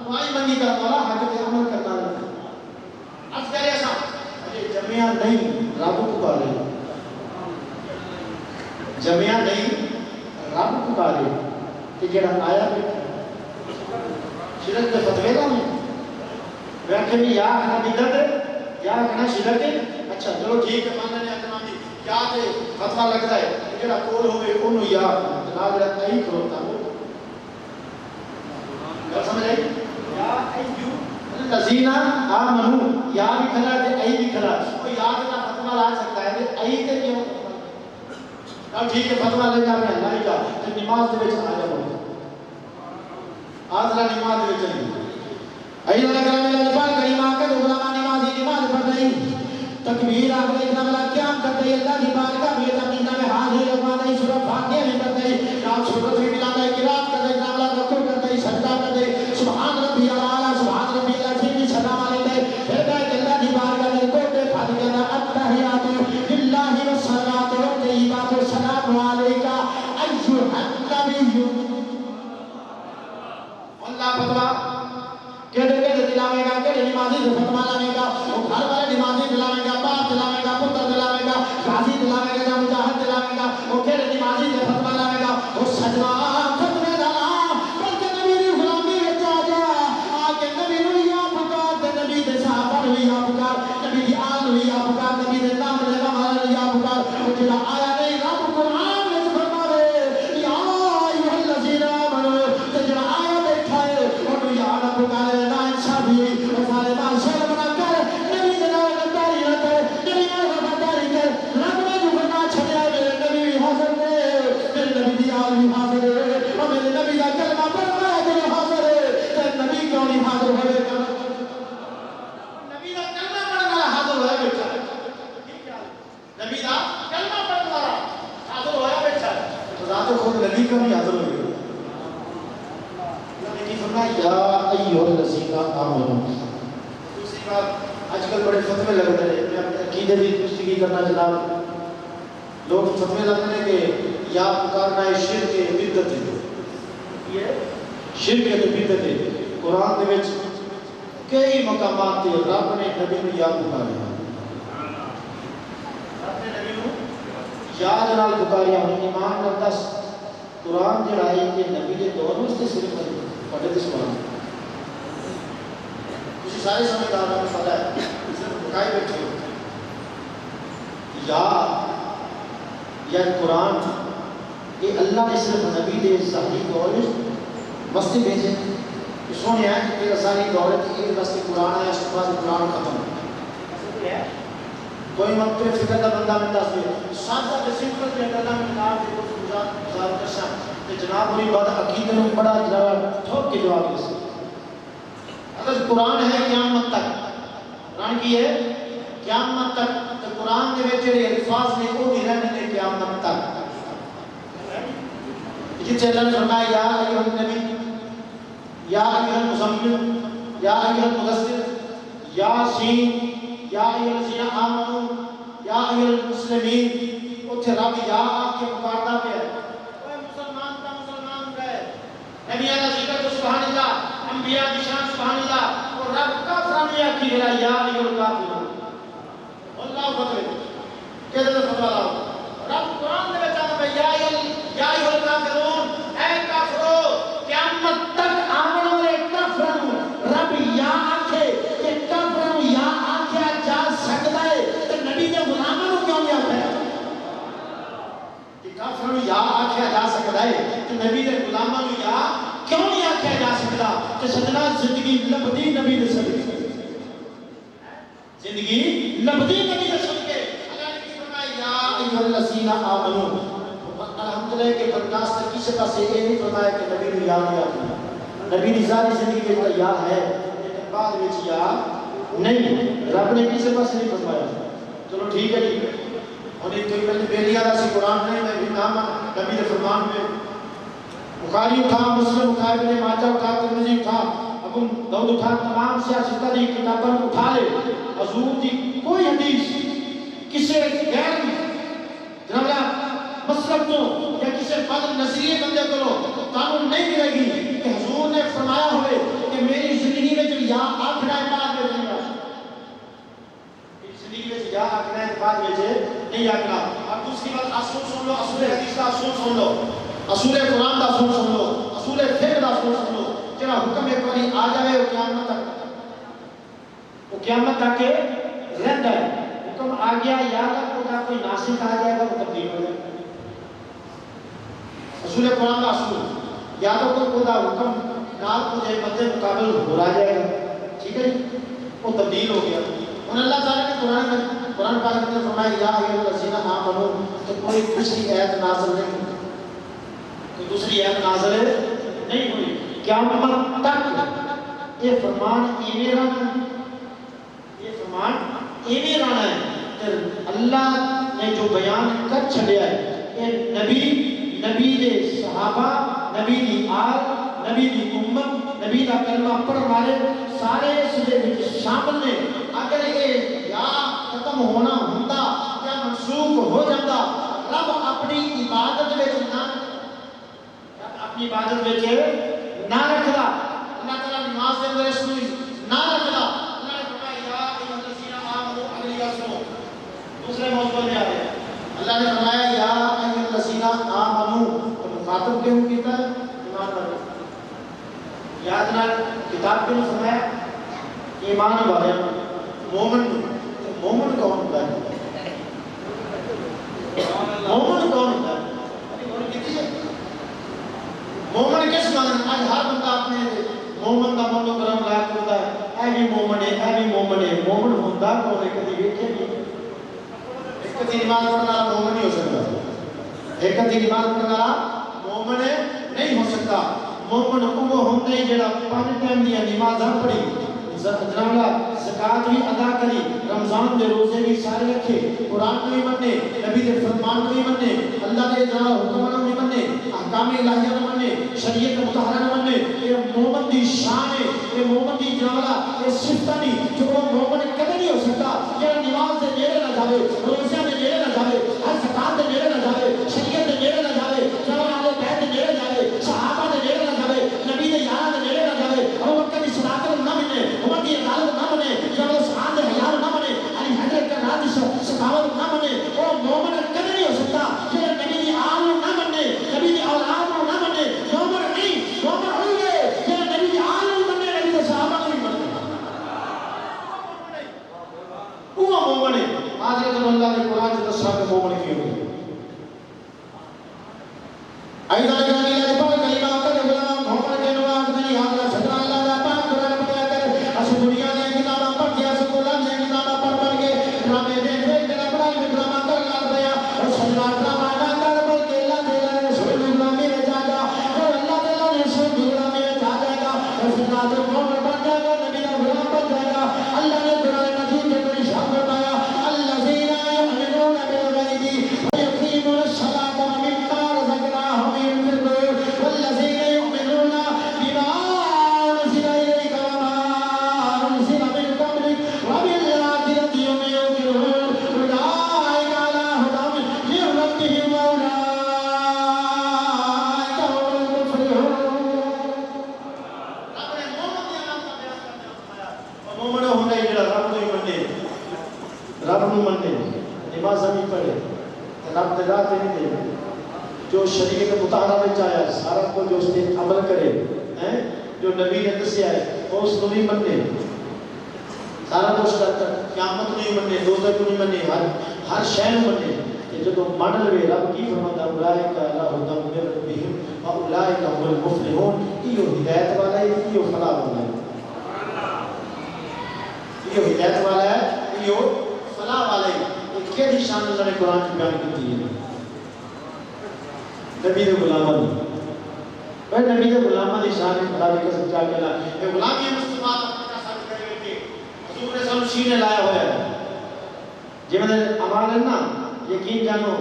دعائی منگی کر مولا حق تے عمل کرنا ہے اب کرے ایسا جمعیاں نہیں رب پکارے جمعیاں نہیں رب پکارے کہ جڑا آیا شرک کے فتوے دا میں ویکھے بھی یا کنا بدعت یا کنا شرک اچھا چلو ٹھیک ہے مان لینے احترام دی کیا تے فتوی لگدا ہے کہ جڑا کول ہوے اونوں یا جناب جڑا نہیں کھلوتا ہو گل سمجھ آئی یا ایو الذین آمنو یا بھی کھڑا تے ای بھی کھڑا کوئی یاد نہ فتوی لا سکتا ہے تے ای تے کیوں اب ٹھیک ہے فتوی لے جا میں اللہ کا تے نماز دے وچ آ جاؤ آذرا نماز دے وچ نہیں ایو لگا میں پاک کریمہ کا غلام نمازی نماز پڑھ رہی تکبیر آ گئی اتنا بڑا قیام کرتے اللہ کی بارگاہ میں زمین میں حاضر لگوا دے سورۃ فاتحہ میں پڑھتے نام سورۃ میں ملا دے قرات کرتے نام لا رکوع کرتے سجدہ کرتے سبحان ربی الاعلی سبحان ربی العظیم سلام علیکم پھر بیٹھ اللہ کی بارگاہ میں کوٹے پھٹ گیا التحیات للہ والصلاۃ والطیبات والسلام علیک ایھا النبی اللہ فتویٰ کہتے دلاوے گا کہ نمازی سے فتویٰ لانے گا وہ گھر والے نمازی دلاوے گا باپ دلاوے گا پتر دلاوے
خود نبی کا بھی حاضر ہو گیا. اللہ نے فرمایا یا ایھا الذین آمنوا. دوسری بات آج کل بڑے فتوے لگتے ہیں, میں اپنے عقیدے کی پشتگی کرنا جناب. لوگ فتوے لاتے ہیں کہ یا پکارنا ہے شرک ہے بدعت ہے. یہ شرک ہے بدعت ہے. قرآن دے وچ کئی مقامات تے رب نے نبی نو یا پکاریا, رب نے نبی نو یاد نال پکاریا. ایمان نال دس قرآن جڑا ہے کہ نبی دے دور وچ تے صرف پڑھے تے سبحان تسی سارے سمجھدار ہو, پتہ ہے صرف پکائے بیٹھے ہو. یا قرآن یہ اللہ نے صرف نبی دے ظاہری دور وچ مستی بھیجے کہ سونے ہے کہ ظاہری دور ہے یہ مستی قرآن ہے, اس کے بعد قرآن ختم. کوئی مکتب فکر کا بندہ میں دس دے سادہ تے سمپل تے گلاں میں جناب دے کچھ گزار کرساں تے جناب پوری بات عقیدے نوں بڑا جواب ٹھوک کے جواب دے. اگر قرآن ہے قیامت تک, قرآن کی ہے قیامت تک, تو قرآن دے وچ جڑے الفاظ نے وہ بھی رہنے نے قیامت تک. جتنے اللہ نے فرمایا یا ایھا النبی یا ایھا المزمل یا ایھا المدثر یاسین یا ایھا الذین آمنوا یا ایھا المسلمین, اتھے رب یا آ کے پکارتا پیا ہے. اوے مسلمان کا مسلمان رہے, نبیوں کا ذکر تو سبحان اللہ, انبیاء کی شان سبحان اللہ, اور رب کا فرمان آکھی گلا یا ایھا الکافرون. اللہ اکبر کہتے ہیں فتوا لاؤ. رب قرآن دے وچ آندا یا ایھا الکافرون, اے کافرو قیامت تک آنے والے کافروں رب یا آکھے کہ کافروں یا آکھیا جا سکتا ہے تے نبی دے غلاماں نوں کیوں نہیں آکھیا کہ کافروں یا آکھیا جا سکتا ہے تے نبی دے غلاماں نوں یا کیوں نہیں آکھیا جا سکتا. تے سجنا زندگی لبدی نبی دے صدقے, زندگی لبدی نبی دے صدقے. اللہ نے فرمایا یا ایھا الذین آمنوا. الحمدللہ کہ برداشت کسی پاس یہ نہیں فرمایا کہ نبی نے یا نہیں آتا. نبی دی ذاتی زندگی میں یا ہے لیکن بعد میں یا نہیں, رب نے کسی پاس نہیں فرمایا. چلو ٹھیک ہے جی, اور ایک کوئی میں بے لیا سی قرآن نہیں, میں بھی نام نبی دے فرمان میں بخاری اٹھا, مسلم اٹھا, ابن ماجہ اٹھا, ترمذی اٹھا, ابو داؤد اٹھا, تمام سیاستہ دی کتابوں اٹھا لے. حضور دی کوئی حدیث کسی غیر جناب مسلک تو یا کسی بد نظریے بندے کرو قانون نہیں ملے گی کہ حضور نے فرمایا ہوئے کہ میری زندگی میں جو یا آکھنا ہے بعد میں نہیں آکھنا, میری زندگی میں یا آکھنا ہے بعد میں نہیں آکھنا. اب دوسری بات اصول سن لو, اصول حدیث کا اصول سن لو, اصول قرآن کا اصول سن لو, اصول فقہ کا اصول سن لو. جڑا حکم ایک باری آ جائے وہ قیامت تک, وہ قیامت تک رہتا ہے. حکم آ گیا یا تک وہ کوئی ناسخ آ جائے گا وہ تبدیل ہو جائے گا. اصول قرآن کا اصول یا تو کوئی خدا حکم نال مجھے مدے مقابل ہو رہا جائے گا, ٹھیک ہے جی, وہ تبدیل ہو گیا. اور اللہ تعالیٰ نے قرآن پاک میں فرمایا یا ایھا الذین آمنوا, تو کوئی دوسری آیت نازل نہیں ہوئی, کوئی دوسری آیت نازل نہیں ہوئی. قیامت تک یہ فرمان ایویں رہنا ہے, یہ فرمان ایویں رہنا ہے. اللہ نے جو بیان کر چھڑیا ہے یہ نبی دے صحابہ, نبی دی آل, نبی دی امت, نبی دا کلمہ پڑھ والے سارے اس دے وچ شامل نے. اگر یہ یا ختم ہونا ہوندا یا منسوخ ہو جاتا, رب اپنی عبادت وچ نہ نہ رکھدا, اللہ تعالیٰ نماز دے اندر اس کو نہ رکھدا. اللہ نے فرمایا یا ایھا الذین آمنوا, اگلی آیت سنو, دوسرے موضوع میں آ گیا. اللہ نے فرمایا یا ایھا الذین آمنوا, تو مخاطب کیوں کیتا ہے؟ ایمان والے. یاد نہ کتاب کیوں فرمایا ایمان والے مومن. مومن کون ہوتا ہے؟ مومن کون ہوتا ہے؟ مومن کس معنی؟ آج ہر بندہ اپنے مومن کا منو کرم لائق ہوتا ہے, اے بھی مومن ہے, اے بھی مومن ہے. مومن ہوتا کون ہے؟ کبھی ویکھے نہیں. ایک کتی نماز پڑھنے والا مومن نہیں ہو سکتا, ایک کتی نماز پڑھنے والا مومن نہیں ہو سکتا. مومن وہ ہوتا ہے جڑا 5 ٹائم دی نماز پڑھی, جناب زکات بھی ادا کری, رمضان دے روزے بھی سارے رکھے, قرآن کو بھی منے, نبی دے فرمان کو بھی منے, اللہ دے حکم کو بھی منے, احکام الہیہ نہ منے شریعت مطہرہ نہ منے یہ مومن دی شان ہے یہ مومن دی جوالا یہ صفت نہیں جو وہ مومن کبھی نہیں ہو سکتا یہ نماز دے نیڑے نہ جاوے روزہ دے نیڑے نہ جاوے ہر زکات دے نیڑے نہ جاوے شریعت دے نیڑے نہ جاوے جوان والے بیت دے نیڑے جاوے صحابہ دے نیڑے نہ جاوے نبی دے یار دے نیڑے نہ جاوے ابو بکر دی صداقت نہ منے عمر دی عدالت نہ منے جب عثمان دے حیا نہ منے علی حیدر کا راج سخاوت نہ منے وہ مومن کبھی نہیں ہو سکتا یہ نبی دی آل نہ منے نبی دی اولاد نہ منے مومن نہیں مومن ہوئے یہ نبی دی آل منے نبی دے صحابہ نہیں منے وہ مومن ہے حضرت اللہ نے قرآن سے دسا کہ مومن کی ہوئی ایدہ گرانی لجبال کلمہ کر غلام محمد کے نواز نہیں حضرت صدر اللہ دا پاک قرآن پڑھا کر اس دنیا نے کتابہ پڑھ دیا اس قرآن نے کتابہ پڑھ کے ڈرامے دیکھ دیکھ کر پڑھائی میں ڈرامہ کر لگ گیا اور صدرہ ڈرامہ نہ کر بلکہ اللہ تعالیٰ نے سوئی غلامی میں جا جا اور اللہ تعالیٰ نے سوئی غلامی میں جا جائے گا اور صدرہ جو محمد بن جائے گا نبی کا غلام بن جائے گا اللہ نے قرآن مجید میں کوئی شاہ بتایا الذین یؤمنون بالغیب ویقیمون الصلاۃ ومما رزقناہم ينفقون والذین یؤمنون بما انزل الیک وما انزل من قبلک وبالآخرۃ هم یوقنون اولئک علی ھدی من ربہم واولئک هم المفلحون مومن ہونا ہی جڑا رب نو منے رب نو منے نماز نہیں پڑھے رب دے راہ تے نہیں دے جو شریعت مطہرہ وچ آیا سارا کو جو اس تے عمل کرے ہیں جو نبی نے دسیا ہے وہ اس کو نہیں منے سارا کچھ کرتا قیامت نہیں منے دوزخ نہیں منے ہر شے نو منے کہ جدوں من لوے رب کی فرماتا اولئک علی ھدی من ربہم واولئک هم المفلحون یہ ہدایت والا ہے یہ فلاح والا ہے یہ ہدایت والا ہے یہ فلاح والا ہے یہ دی شان اللہ نے قرآن کی بیان کی ہے نبی دے غلامان بھائی نبی دے غلامان دی شان خدا دی قسم کیا کہنا یہ غلامی مصطفیٰ کا ثابت کرے کہ حضور نے سب سینے لایا ہوا ہے جی میں امان ہے نا یقین جانو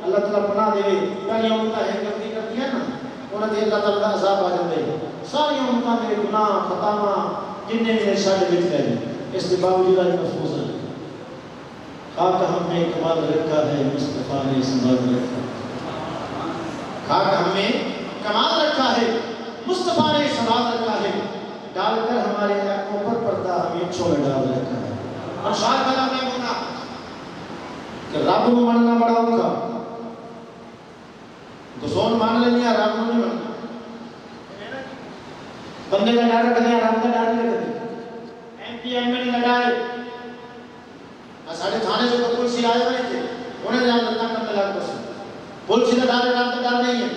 اللہ تعالیٰ پناہ دے پہلی امتہ ہے کرتی ہے نا انہوں نے اللہ تعالیٰ عذاب آ جاتے ہیں ساری امتہ میرے گناہ خطامہ جنہیں میرے شاہد بچ رہے ہیں اس کے باوجود آج محفوظ ہیں خاک ہم نے کمال رکھا ہے مصطفیٰ نے سنبھال رکھا ہے خاک ہم نے کمال رکھا ہے مصطفیٰ نے سنبھال رکھا ہے ڈال کر ہمارے آنکھوں پر پردہ ہمیں چھوڑ ڈال رکھا ہے اور شاید بلا میں ہونا کہ رب کو ماننا بڑا ہوگا دسون مان لینیا رب کو نہیں ماننا بندے کا ڈر رکھ دیا رب کا ڈر نہیں رکھ دیا ایم میں نہیں لگائے ساڑھے تھانے سے کوئی پولیسی آئے ہوئے تھے انہیں جان لگتا کرنے لگ پسند پولیسی کا ڈر رات کا ڈر نہیں ہے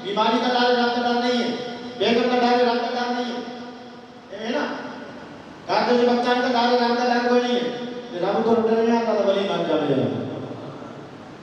بیماری کا ڈر رات کا ڈر نہیں ہے بیگم کا ڈر رات کا ڈر نہیں ہے یہ نا گھر جو بچہ کا ڈر رات کا ڈر کوئی نہیں ہے رب کو لٹنے میں آتا ولی بن جانے ہیں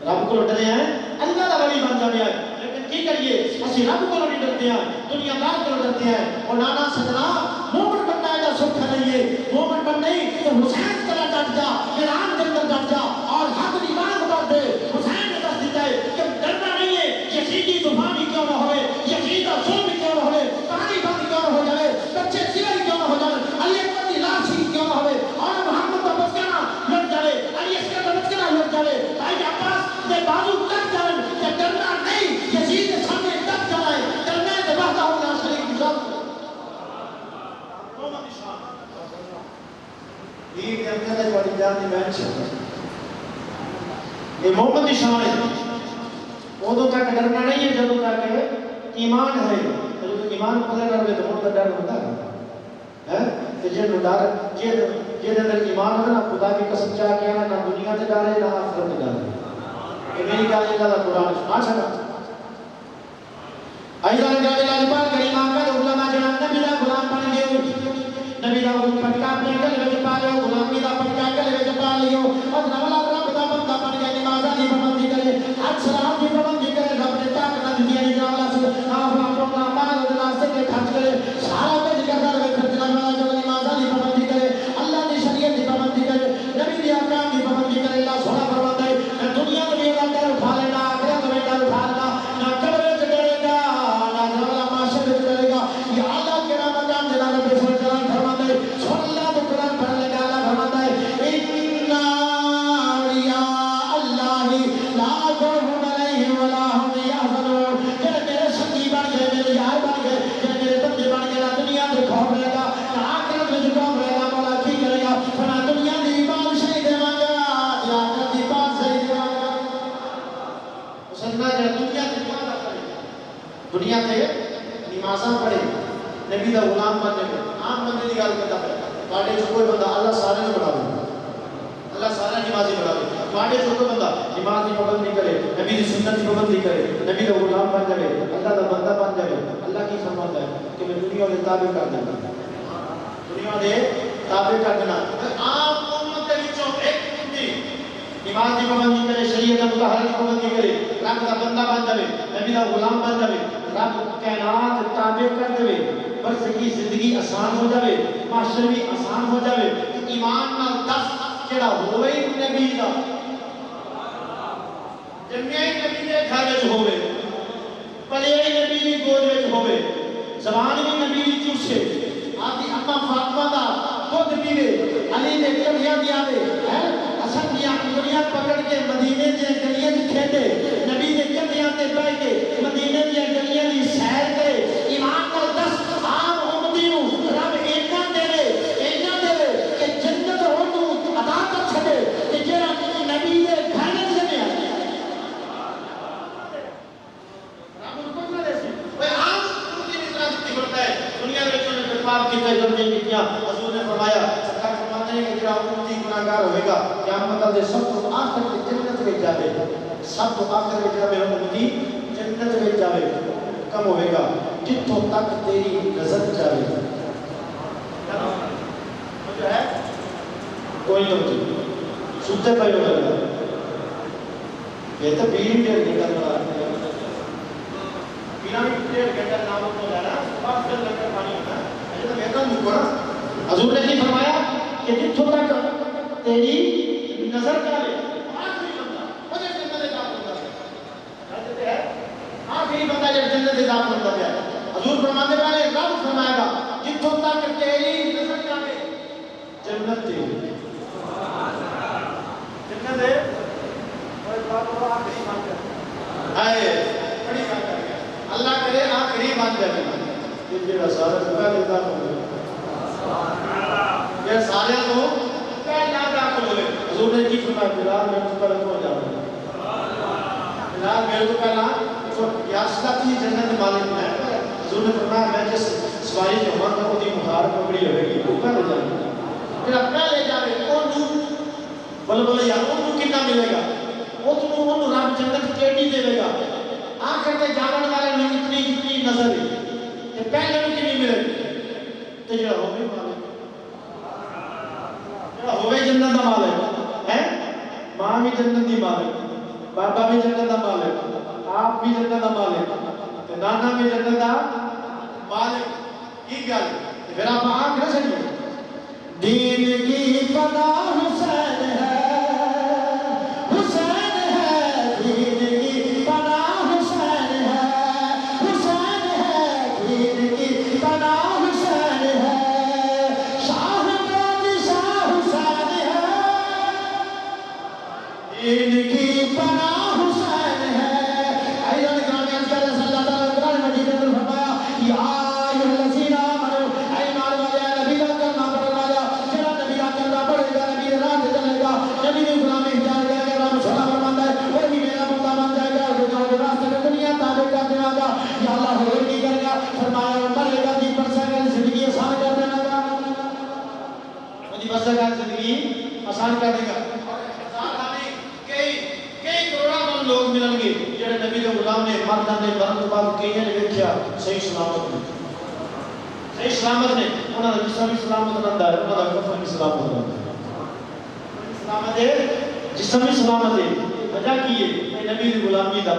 رب کو لٹنے ہیں اللہ کا ولی بن جانے ہیں لیکن کی کریے اسی رب کو نہیں ڈرتے ہیں دنیا دار کو ڈرتے ہیں اور نانا سجنا مومن بننا ہے سکھ نہیں ہے مومن بن نہیں تو حسین طرح ڈٹ جا ایران کے اندر ڈٹ جا اور حق ایمان کو ڈٹ دے حسین نے دس دیتا ہے کہ ڈرنا نہیں ہے یزیدی طوفانی کیوں نہ ہوئے یزید کا ظلم کیوں نہ ہوئے پانی بند کیوں نہ ہو جائے بچے سیوی کیوں نہ ہو جائے علی اکبر کی لاش کیوں نہ ہوئے اور محمد کا بچکنا لٹ جائے علی اصغر کا بچکنا لٹ جائے بھائی عباس کے بازو کٹ جائے کہ ڈرنا نہیں یزید کے سامنے ڈٹ جائے ڈرنا ہے دباتا ہو نہ شریک نظام یہ اپنے کا بڑی جان دی بہن سے یہ محمد کی شان ہے وہ تو تک ڈرنا نہیں ہے جب تک ایمان ہے جب ایمان پتہ کر لے تو مڑ ڈر ہوتا ہے کہ جن ڈر جن اندر ایمان ہے نا خدا کی قسم چاہ کے نہ دنیا سے ڈر ہے نہ آخرت سے ڈر ہے یہ میری گل ہے اللہ قرآن سنا سکا ایسا لگا کہ لاجپال کریم آقا علماء جناب نبی دا غلام بن گئے نبی دا پٹکا اپنے گلے وچ پا لیو غلامی دا پٹکا گلے وچ پا لیو اور نوالا رب دا بندہ بن گیا نمازاں دی پابندی کرے حج سلام دی پابندی کرے رب نے طاقت نہ دتی ہے نوالا سے آپ اپنا مال واسطے کے خرچ کرے سارا کچھ کردا رہے خرچنا والا جو نمازاں دی پابندی کرے اللہ دی شریعت دی پابندی کرے نبی دی احکام دی پابندی کرے اللہ سونا فرماتا ہے دنیا میں بھی اللہ تعالی اٹھا لینا آخرت میں اللہ اٹھا لینا نہ قبر وچ ڈرے گا
لا خوف علیہم ولا هم یحزنون جڑے میرے سنگی بن گئے میرے یار بن گئے جڑے میرے بندے بن گئے نہ دنیا میں خوف رہے گا نہ آخرت میں خوف رہے گا مولا کی کرے گا فنا دنیا دی بادشاہی دیواں گا یا آخرت دی بادشاہی دیواں گا مسلمان جڑا دنیا تے نماز پڑھے دنیا تے نمازاں پڑھے نبی دا غلام بن جائے عام بندے دی گل کردا پیا تواڈے چ کوئی بندہ اللہ سارے نوں بڑھاوے اللہ سارا نمازی بڑھاوے تواڈے چ کوئی بندہ نماز دی پابندی کرے نبی دی سنت دی پابندی کرے نبی دا غلام بن جائے اللہ دا بندہ بن جائے اللہ کی فرماتا ہے کہ میں دنیا دے تابع کر دوں دنیا دے تابع کر دینا عام امت دے وچوں ایک بندی نماز دی پابندی کرے شریعت مطہرہ دی پابندی کرے رب دا بندہ بن جائے نبی دا غلام بن جائے رب کائنات تابع کر دے برس کی زندگی آسان ہو جائے معاشر بھی آسان ہو جائے ایمان نال دس جڑا ہوئے نبی دا جمعی نبی دے گھر وچ ہوئے پلے نبی دی گود وچ ہوئے زبان بھی نبی دی چوسے آپ دی اما فاطمہ دا دودھ پیوے علی دے کلیاں دی آوے حسن دی انگلیاں پکڑ کے مدینے دی گلیاں دی کھیڈے نبی دے کلیاں تے بیٹھ کے مدینے دی گلیاں دی سیر کرے ایمان نال دس عام امتی نوں رب اینا دے کہ جنت اونوں عطا کر چھڈے کہ جڑا نبی دے گھر وچ جمیا رب کو نہ دے سی اوے عام امتی دی طرح دتی کرتا ہے دنیا دے وچ نے پاپ کیتے درجے کیتیاں حضور نے فرمایا سرکار فرماتے ہیں کہ جڑا امتی گناہگار ہوے گا قیامت دے سب تو آخر تے جنت وچ جاوے سب تو آخر وچ جڑا امتی جنت وچ جاوے کم ہوئے گا جتوں تک تیری نظر جاوے جو ہے کوئی نہیں سوتے پہ ہو جائے گا یہ تو بیڑی ڈیڑھ گھنٹہ بنا پینا بھی ڈیڑھ گھنٹہ نام ہو جانا بس جل لگ کر پانی ہونا ہے تو بہتر نہیں ہونا حضور نے جی فرمایا کہ جتوں تک تیری نظر جاوے آخری بندہ مجھے جنت جاب ہوتا ہے آخری بندہ جب جنت جاب ہوتا ہے حضور فرماتے ہیں رب فرمائے گا جتوں تک تیری نظر جاوے جنت تیری جنت ہے اور بابا آخری بات کر آئے بڑی بات کر گیا اللہ کرے آخری بات کر گیا یہ جڑا سارا سکا لیتا ہوں یہ سارے تو پہلا داخل ہوئے حضور نے کی فرمایا بلال میں تو پہلے ہو جاؤں بلال میرے تو پہلا یاستا تھی جنت مالک میں حضور نے فرمایا میں جس سواری کے ہوا تھا وہ دی مہار پکڑی ہوئے گی وہ پہلے جانے پھر اپنا لے جاوے اونوں بلبل یا اونوں کتنا ملے گا اونوں رب جنت کیڑی دے گا آخر تے جانن والے میں اتنی نظر ہے کہ پہلے میں کتنی ملے گی تے جڑا ہوے مالک جڑا ہوے جنت دا مالک ہے ماں بھی جنت دی مالک بابا بھی جنت دا مالک آپ بھی جنت دا مالک تے نانا بھی جنت دا مالک کی گل پھر آپ آنکھ نہ چڑھیے دین کی پناہ حسین ہے حسین ہے دین کی پناہ حسین ہے حسین ہے دین کی پناہ حسین ہے شاہ بادشاہ حسین ہے دین کی پناہ حسین ہے ایضا گرامی انصار صلی اللہ تعالی قرآن مجید میں فرمایا یا ایھا الذین آمنوا اے ایمان والے نبی کا کلمہ پڑھنے والا جڑا نبی کا کلمہ پڑھے گا نبی راہ پہ چلے گا نبی کی غلامی اختیار کرے گا رب صلی اللہ فرماتا ہے وہ بھی میرا بندہ بن جائے گا جو جو راستے میں دنیا تابع کر دے گا یا اللہ اور کی کرے گا فرمایا مرے گا دی پرسہ کا زندگی آسان کر دے گا وہ دی پرسہ کا زندگی آسان کر دے گا کئی کروڑاں لوگ ملن گے جڑے نبی دے غلام نے مرداں نے مرن تو بعد کئی نے ویکھیا صحیح سلامت نے انہاں دا جسم بھی سلامت رہندا ہے انہاں دا کفن بھی سلامت رہندا ہے سلامت ہے جسم بھی سلامت ہے وجہ کی ہے یہ نبی دی غلامی دا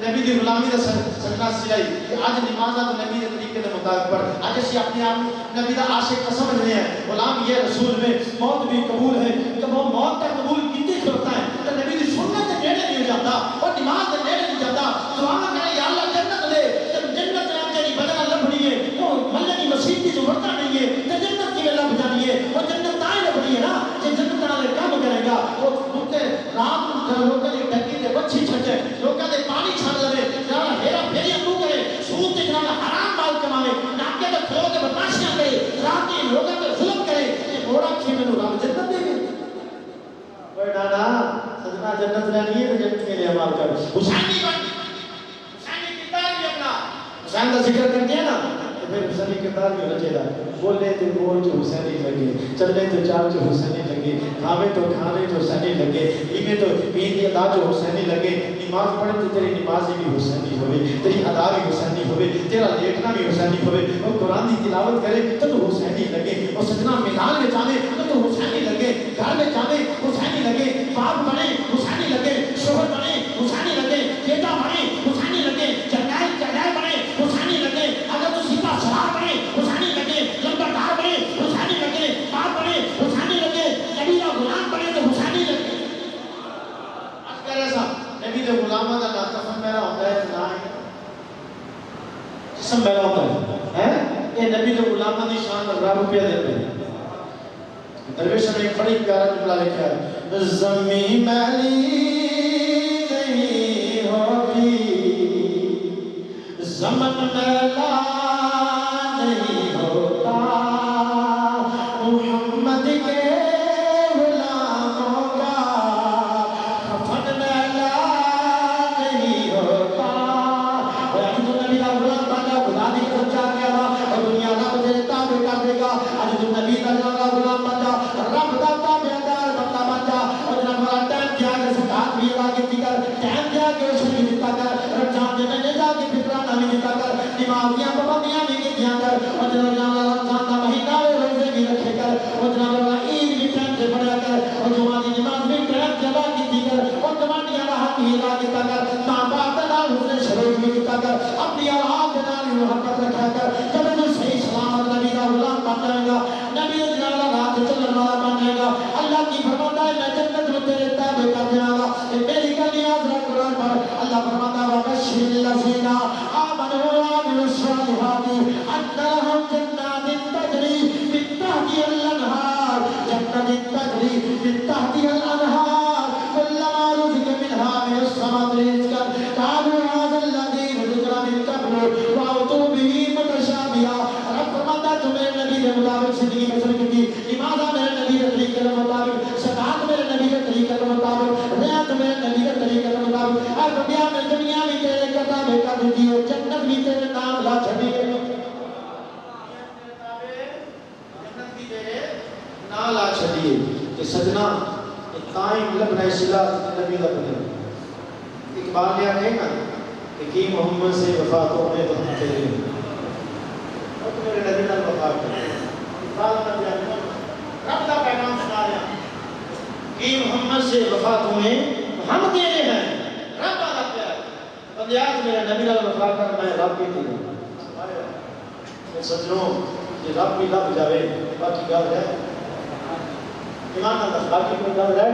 نبی دی غلامی دا سننا سلائی کہ آج نمازہ تو نبی دے طریقے دے مطابق پڑھ آج اسی اپنے آپ نبی دا عاشق کا سمجھ رہے ہیں غلام یہ رسول میں موت بھی قبول ہے کہ وہ موت تک قبول کتنی کرتا ہے تو نبی دی سنت دے نیڑے نہیں جاتا اور نماز دے نیڑے نہیں جاتا دعا کرے یا اللہ جنت دے جب جنت میں تیری بدنہ لبھنی ہے تو ملنی مسیح کی ضرورتہ نہیں ہے تو جنت کی میں لب جانی ہے اور جنت تائیں لبھنی ہے نا کہ جنت والے کام کرے گا وہ رات لوگوں کی ڈکی تے بچی چھٹے لوگوں دے پانی چھڑ لے جناب ہیرا پھیری تو کرے سود تے جناب حرام مال کماوے ناکے تے کھلو کے بدماشیاں کرے راتی لوگوں تے ظلم کرے تے موڑا کھی مینوں رب جنت دے گے کوئی ڈاڈا سجنا جنت لینی ہے تے جنت کے لیے عمل کر حسینی بن حسینی کردار بھی اپنا حسین کا ذکر کر دیا نا پھر حسینی کردار بھی رچے گا بولے تو بول جو حسینی لگے چلے تو چال جو حسینی لگے کھاوے تو کھانے جو حسینی لگے پینے تو پینے ادا جو حسینی لگے نماز پڑھے تو تیری نماز بھی حسینی ہوئے تیری ادا بھی حسینی ہوئے تیرا لیٹنا بھی حسینی ہوئے اور قرآن کی تلاوت کرے تو حسینی لگے اور سجنا میدان میں جانے تو حسینی لگے گھر میں جانے حسینی لگے باپ بنے حسینی لگے شوہر بنے حسینی لگے بیٹا بنے حسینی لگے جرنیل بنے حسینی لگے اگر تو سپاہ سالار بنے حسینی لگے لمبردار بنے حسینی لگے باپ بنے حسینی لگے نبی کا غلام بنے تو حسینی لگے آج کہہ رہے صاحب نبی کے غلامہ کا نام کفن میرا ہوتا ہے نہ جسم میرا ہوتا ہے یہ نبی کے غلامہ کی شان رب روپیہ دیتے ہیں درویش نے ایک بڑی پیارا جملہ لکھا ہے زمین میلی نہیں ہوتی زمن میلا نہیں ہوتا محمد کے غلاموں کا کفن میلا نہیں ہوتا آج تو نبی کا غلام بنا خدا دی طرف جا کے آنا اور دنیا کا تیرے تابع کر دے گا آج تو نبی کا غلام بنا رب دا تابع دار بندہ بن جا اور جناب والا ٹائم دیا کہ زکات بھی ادا کی کر ٹائم دیا کہ اس نے دیتا کر رمضان دے میں جا کے فطرہ نہ دیتا کر نمازیاں پابندیاں بھی کیتیاں کر اور جناب والا رمضان دا مہینہ روزے بھی رکھے کر اور جناب والا عید بھی ٹائم سے پڑھا کر اور جمعہ دی نماز بھی ٹائم سے ادا کی کر اور کمانڈیاں دا حق بھی ادا کیتا کر ماں باپ دا نام حسن شریف بھی کیتا کر اپنی اولاد دے نال محبت رکھا کر جب تو صحیح سلامت نبی دا غلام بن جائے گا نبی جناب والا رات چلن والا بن جائے گا اللہ کی فرماتا ہے میں جنت میں تیرے تابع کر دیا گا میری گلی آزرا قرآن پر اللہ فرماتا ہے وَبَشِّرِ الَّذِينَ آمَنُوا وَعَمِلُوا الصَّالِحَاتِ أَنَّ لَهُمْ جَنَّاتٍ تَجْرِي مِن تَحْتِهَا الْأَنْهَارُ جَنَّاتٍ تَجْرِي مِن تَحْتِهَا الْأَنْهَارُ كُلَّمَا رُزِقَ مِنْهَا مِنَ الثَّمَرَاتِ رِزْقًا قَالُوا هَذَا الَّذِي رُزِقْنَا مِن قَبْلُ وَأُتُوا بِهِ مُتَشَابِهًا رب فرماتا ہے تمہیں نبی کے مطابق زندگی بسر کی نماز میرے نبی کے طریقے کے مطابق زکات میرے نبی کے طریقے کے مطابق ریات میرے نبی کے طریقے کے مطابق ہر دنیا میں دنیا بھی تیرے کتابیں کر دیتی ہے جنت بھی تیرے نام لا چھڑی ہے جنت بھی تیرے نام لا چھڑی ہے کہ سجنا قائم لبنہ صلہ نبی کا بنے اقبال یہ کہے نا کہ محمد سے وفات ہو میں تو ہم تیرے اور تو میرے نبی نال وفات کرے اقبال نبی رب کا پیغام سنا رہا کہ محمد سے وفات ہوئے ہم تیرے ہیں رب آگا پیار بندیات میرے نبی نال وفات کر میں رب کی تیرے میں سجنوں یہ رب بھی لب جاوے باقی گل ہے ایمان اللہ باقی کوئی گل رہ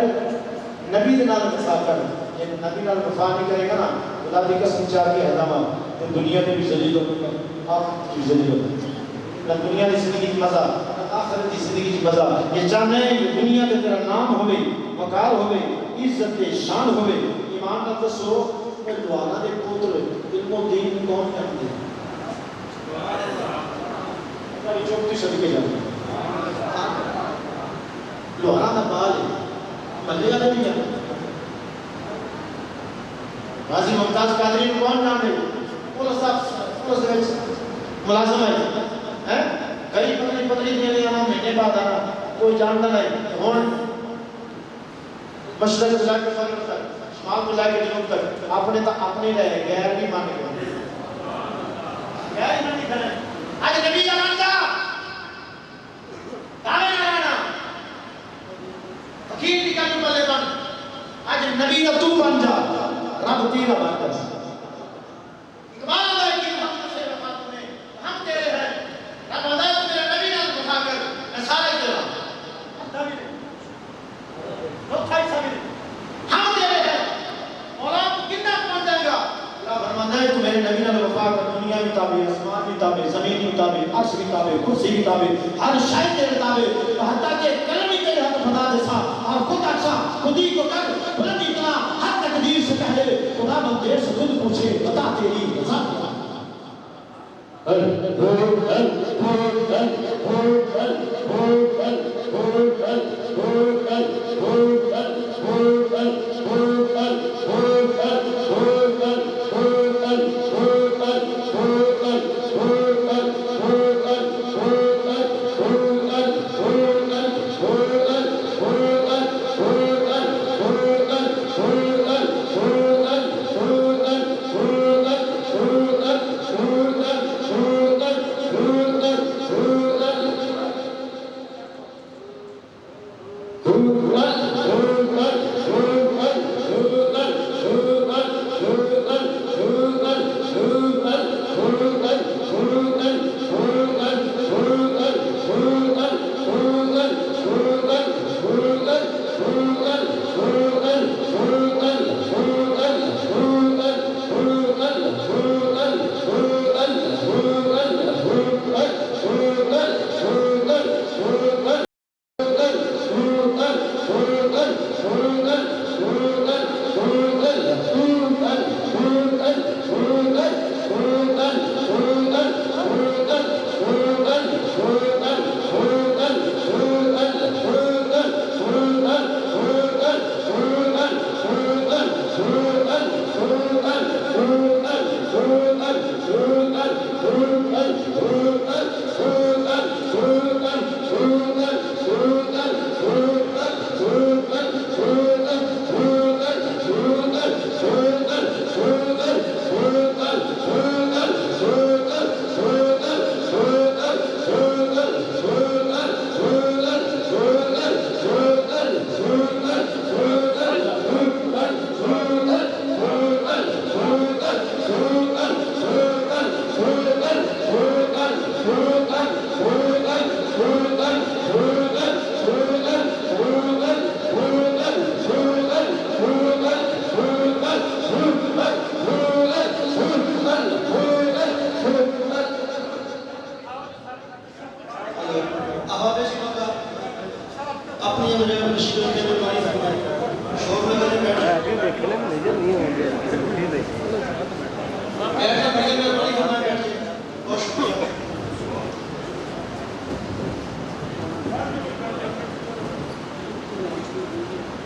نبی نال وفات کر یہ نبی نال وفات نہیں کرے گا نا خدا دی قسم چاہ کے حرامہ تو دنیا میں بھی ذلیل ہوگا آپ کی ذلیل ہوگا نہ دنیا کی زندگی کی مزہ نہ آخرت کی زندگی کی مزہ یہ چاہنا ہے کہ دنیا میں تیرا نام ہوئے وقار ہوئے عزت شان ہوئے ایمان کا دسو اور دعانا دے پوتر علم و دین کون کرتے ہیں ہماری چوکتی صدقے جاتے ہیں لوہارا کا بال ہے ملے گا نہیں جانا غازی ممتاز قادری کو کون جان دے پولیس صاحب ملازم ہے کئی پتری دینے آنا مہینے بعد آنا کوئی جانتا نہیں ہون مشرق سے لے کے مغرب تک شمال سے لے کے جنوب تک اپنے تا اپنے رہے غیر نہیں مانے گئے غیر نہیں کرے آج نبی کا مان جا دعوے نہ رہنا فقیر کی کمی پلے بن آج نبی کا تو بن جا رب تیرا بن کر اقبال اللہ کی محمد سے وفات میں ہم تیرے ہیں رب اللہ میرے نبی نے بتا کر میں سارا ہی تیرا لوگ تھا ہی سبھی ہم تیرے ہیں مولا کتنا بن جائے گا اللہ فرماتا ہے تو میرے نبی نے وفات کر دنیا بھی تابع آسمان بھی تابع زمین بھی تابع عرش بھی تابع کرسی بھی تابع ہر شے تیرے تابع حتیٰ کہ قلم بھی تیرے ہاتھ بنا دے سا اور خود اچھا خود ہی کو کر بلند اتنا بندے سے خود پوچھے بتا تیری رضا کیا؟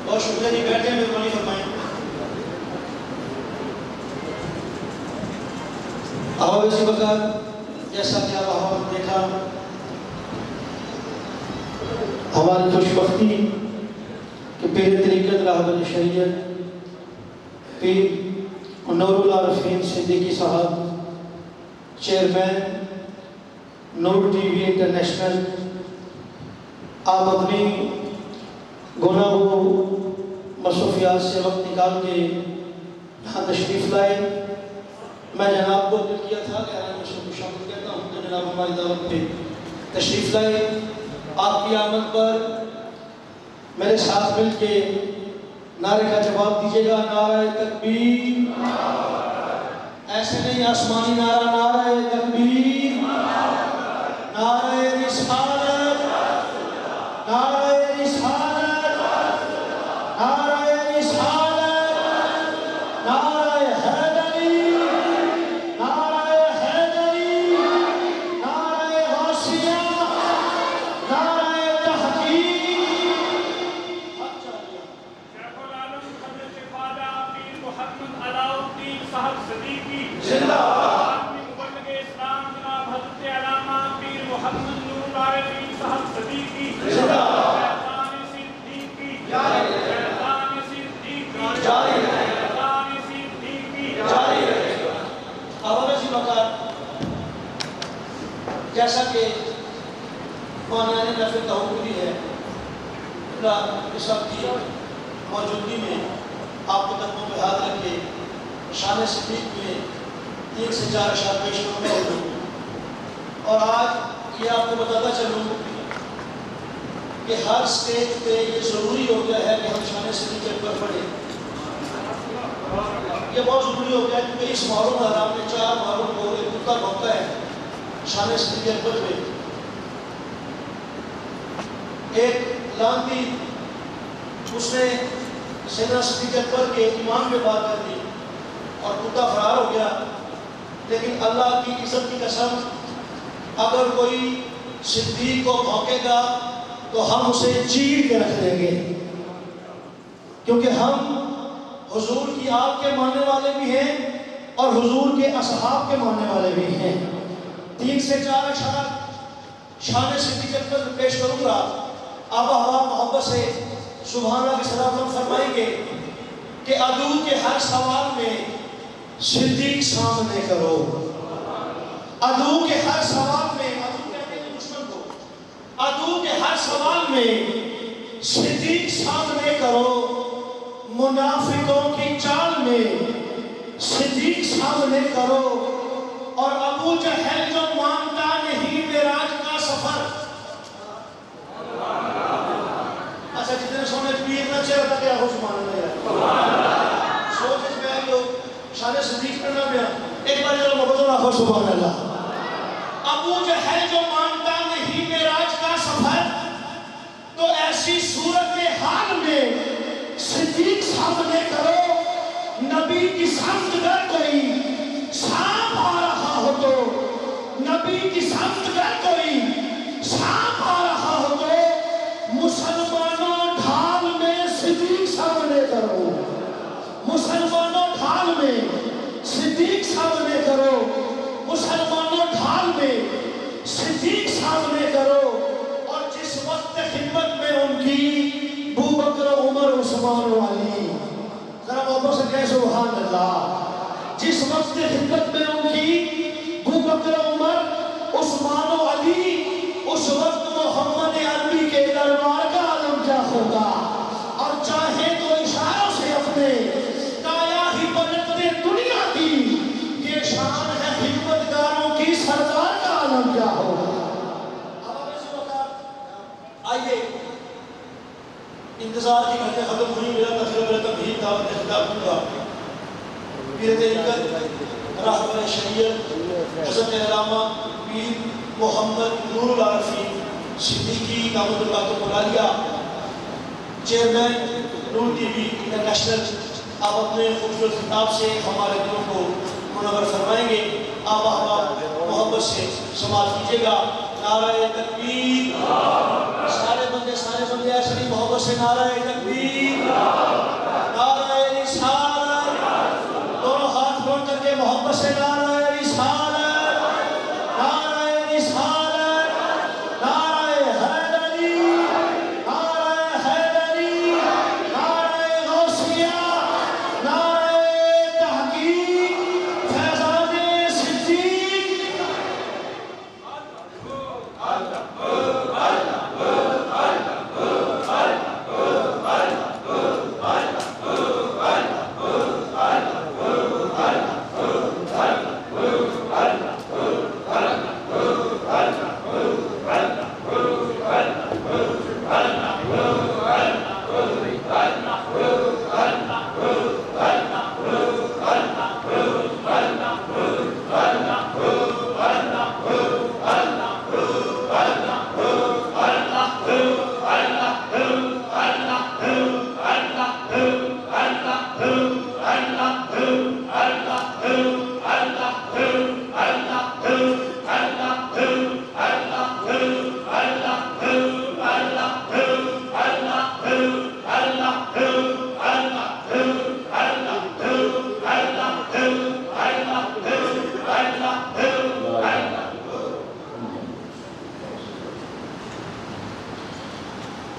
بہت شکریہ جی، بیٹھے مہربانی فرمائیں. اب اسی وقت جیسا کہ آپ نے دیکھا ہماری خوش بختی کہ پیر طریقت راہبر شریعت پیر نور العارفین صدیقی صاحب چیئرمین نور ٹی وی انٹرنیشنل، آپ اپنی گناہ و مصروفیات سے وقت نکال کے یہاں تشریف لائے. میں جناب کو دل کیا تھا کہ میں اس کو شامل کہتا ہوں کہ جناب ہماری دعوت پہ تشریف لائے. آپ کی آمد پر میرے ساتھ مل کے نعرے کا جواب دیجیے گا. نعرہ تکبیر، ایسے نہیں آسمانی نعرہ، نعرہ تکبیر، نعرہ رسالت، نعرہ رسالت، نعرہ رسالت، نعرہ حیدری، نعرہ حیدری، نعرہ غوثیہ، نعرہ تحقیق.
شیخ العالم حضرت خواجہ پیر محمد علاؤالدین صاحب صدیقی
زندہ باد.
آدمی مبلغ اسلام جناب حضرت علامہ پیر محمد نور العارفین صاحب صدیقی
زندہ باد.
فیضان صدیقی
جاری رہے،
فیضان صدیقی
جاری رہے،
فیضان صدیقی
جاری رہے. اب اسی وقت جیسا کہ معنی لفظ تحوری ہے، اس وقت کی موجودگی میں آپ کو قدموں پہ ہاتھ رکھ کے شان صدیق میں 3 سے 4 اشعار پیش کروں گا. اور آج یہ آپ کو بتاتا چلوں کہ ہر سٹیج پہ یہ ضروری ہو گیا ہے کہ ہم شان صدیق کے اوپر پڑھیں. یہ بہت ضروری ہو گیا ہے کیونکہ اس محرم حرام میں 4 محرم کو ایک کتا بھونکتا ہے شان صدیق کے اوپر پہ. ایک لانتی اس نے سیدنا صدیق اکبر کے ایمان پہ بات کر دی اور کتا فرار ہو گیا، لیکن اللہ کی عزت کی قسم اگر کوئی صدیق کو بھونکے گا تو ہم اسے چیر کے رکھ دیں گے، کیونکہ ہم حضور کی آپ کے ماننے والے بھی ہیں اور حضور کے اصحاب کے ماننے والے بھی ہیں۔ 3 سے 4 اشارات شان صدیق اکبر میں پیش کروں گا، آب و ہوا محبت سے سبحان اللہ کی صداقت فرمائیں گے کہ عدو کے ہر سوال میں صدیق سامنے کرو، عدو کے ہر سوال میں، عدو کہتے ہیں دشمن کو، عدو کے ہر سوال میں صدیق سامنے کرو، منافقوں کی چال میں صدیق سامنے کرو، اور ابو جہل جو مانتا نہیں معراج کا سفر، اچھا جتنے سونے پیر نہ چہرہ کیا ہو سبحان اللہ یار، سوچ اس میں لوگ شان صدیق پر نہ بیان، ایک بار جو محبت اللہ ہو سبحان اللہ۔ ابو جہل جو مانتا نہیں معراج کا سفر، تو ایسی صورتحال میں صدیق سامنے کرو، نبی کی سمت گر کوئی سانپ آ رہا ہو تو، نبی کی سمت گر کوئی سانپ آ رہا ہو تو مسلمانوں ڈھال میں صدیق سامنے کرو، مسلمانوں ڈھال میں صدیق سامنے کرو، مسلمانوں ڈھال میں صدیق سامنے کرو، اور جس وقت خدمت میں ان کی ابوبکر عمر عثمان و علی، ذرا محبت سے کہہ سبحان اللہ، جس وقت خدمت میں ان کی ابوبکر عمر عثمان و علی، اس وقت محمد عربی کے دربار کا عالم کیا ہوگا، اور چاہے تو اشاروں سے اپنے کایا ہی پلٹ دے دنیا کی، یہ شان ہے خدمتگاروں کی، سرکار کا عالم کیا ہوگا۔ آئیے انتظار کی گھنٹے ختم ہوئی، میرا تمہید دعوت خطاب دوں گا۔ پیر طریقت راہبر شریعت حضرت علامہ پیر محمد نور العارفین صدیقی دامت الباقی ملالیہ، چیئرمین نور ٹی وی انٹرنیشنل، آپ اپنے خوبصورت خطاب سے ہمارے دلوں کو منور فرمائیں گے۔ آپ محبت سے سماعت کیجیے گا۔ نعرہ تکبیر، سارے بندے ایسے محبت سے نعرہ تکبیر، نعرہ رسالت، دونوں ہاتھ جوڑ کر کے محبت سے نعرہ رسالت، نعرہ رسالت، نعرہ حیدری، نعرہ حیدری، نعرہ غوثیہ، نعرہ تحقیق، فیضان صدیق۔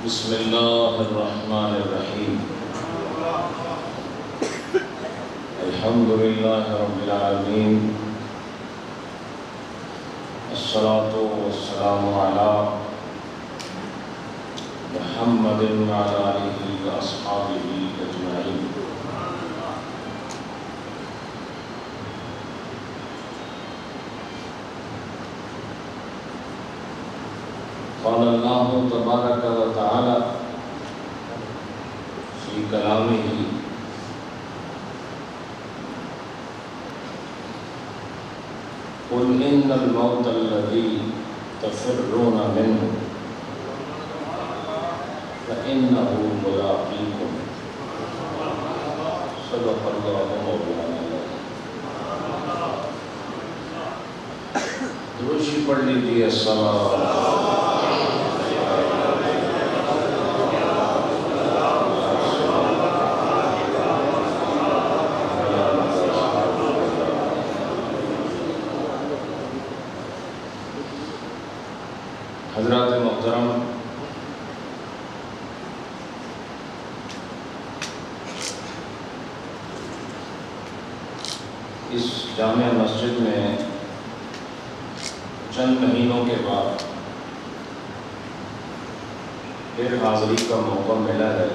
بسم اللہ الرحمن الرحیم، الحمدللہ رب العالمین، الصلاة والسلام علی محمد وعلی آلہ واصحابہ اجمعین۔ قال اللہ تبارک و تعالی فی کلامہ قل ان الموت الذی تفرون منه فإنه ملاقیکم، صدق اللہ مولانا۔ خوشی پڑھ لیجیے السلام حضرات محترم، اس جامع مسجد میں چند مہینوں کے بعد پھر حاضری کا موقع ملا ہے۔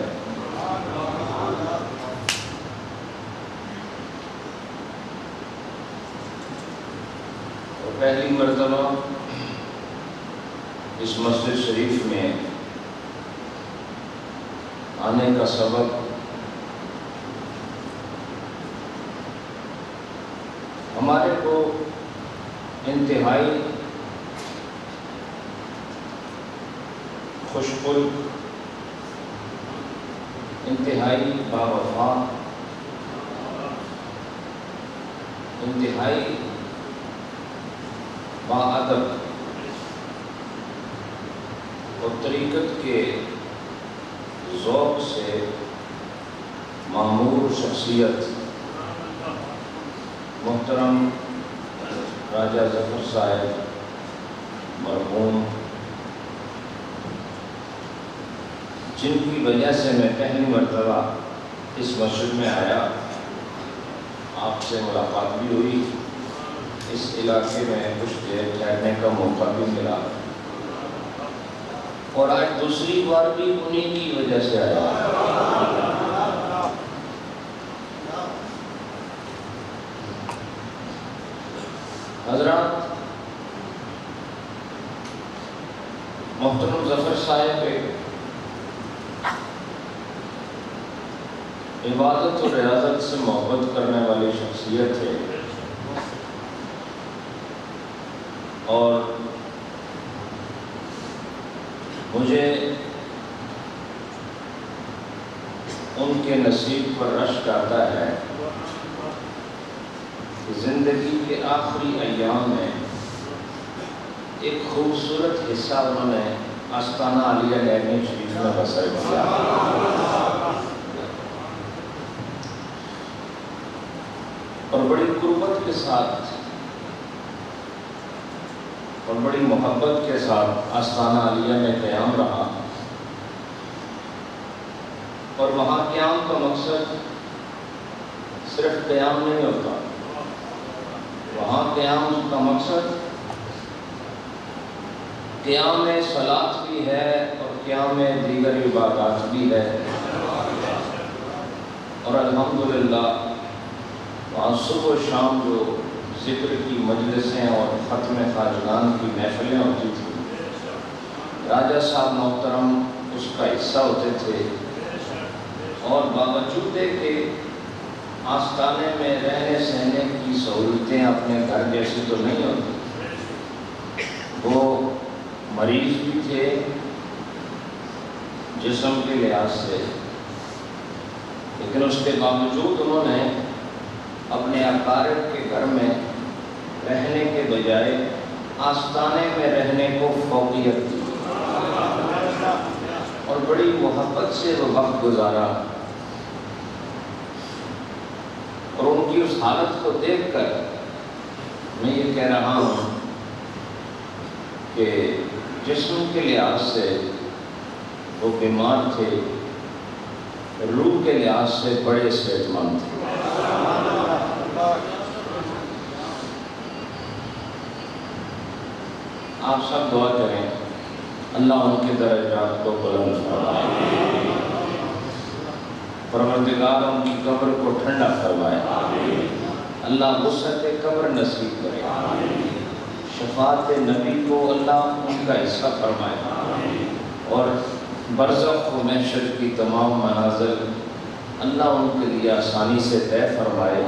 اور پہلی مرتبہ اس مسجد شریف میں آنے کا سبب ہمارے کو انتہائی خوشقل، انتہائی باوفا، انتہائی باادب اور طریقت کے ذوق سے معمور شخصیت محترم راجہ ظفر صاحب مرحوم، جن کی وجہ سے میں پہلی مرتبہ اس مسجد میں آیا، آپ سے ملاقات بھی ہوئی، اس علاقے میں کچھ دیر ٹھہرنے کا موقع بھی ملا، اور آج دوسری بار بھی انہی کی وجہ سے آیا۔ حضرات، محترم ظفر صاحب ایک عبادت و ریاضت سے محبت کرنے والی شخصیت ہے، اور مجھے ان کے نصیب پر رشک آتا ہے کہ زندگی کے آخری ایام میں ایک خوبصورت حصہ انہوں نے آستانہ عالیہ لیرننگ شریف میں بسر کیا، اور بڑی قربت کے ساتھ اور بڑی محبت کے ساتھ آستانہ عالیہ میں قیام رہا، اور وہاں قیام کا مقصد صرف قیام نہیں ہوتا، وہاں قیام کا مقصد قیام صلاۃ بھی ہے اور قیام دیگر عبادات بھی ہے، اور الحمدللہ وہاں صبح و شام جو ذکر کی مجلسیں اور ختم خواجگان کی محفلیں ہوتی تھیں، راجہ صاحب محترم اس کا حصہ ہوتے تھے، اور باوجود کہ آستانے میں رہنے سہنے کی سہولتیں اپنے گھر جیسی تو نہیں ہوتی، وہ مریض بھی تھے جسم کے لحاظ سے، لیکن اس کے باوجود انہوں نے اپنے اقارب کے گھر میں رہنے کے بجائے آستانے میں رہنے کو فوقیت دی، اور بڑی محبت سے وہ وقت گزارا، اور ان کی اس حالت کو دیکھ کر میں یہ کہہ رہا ہوں کہ جسم کے لحاظ سے وہ بیمار تھے، روح کے لحاظ سے بڑے صحت مند تھے۔ آپ سب دعا کریں اللہ ان کے درجات کو بلند فرمائے، پروردگار ان کی قبر کو ٹھنڈا فرمائے، اللہ وسعت قبر نصیب کرے، شفاعت نبی کو اللہ ان کا حصہ فرمائے، اور برزخ و محشر کی تمام منازل اللہ ان کے لیے آسانی سے طے فرمائے،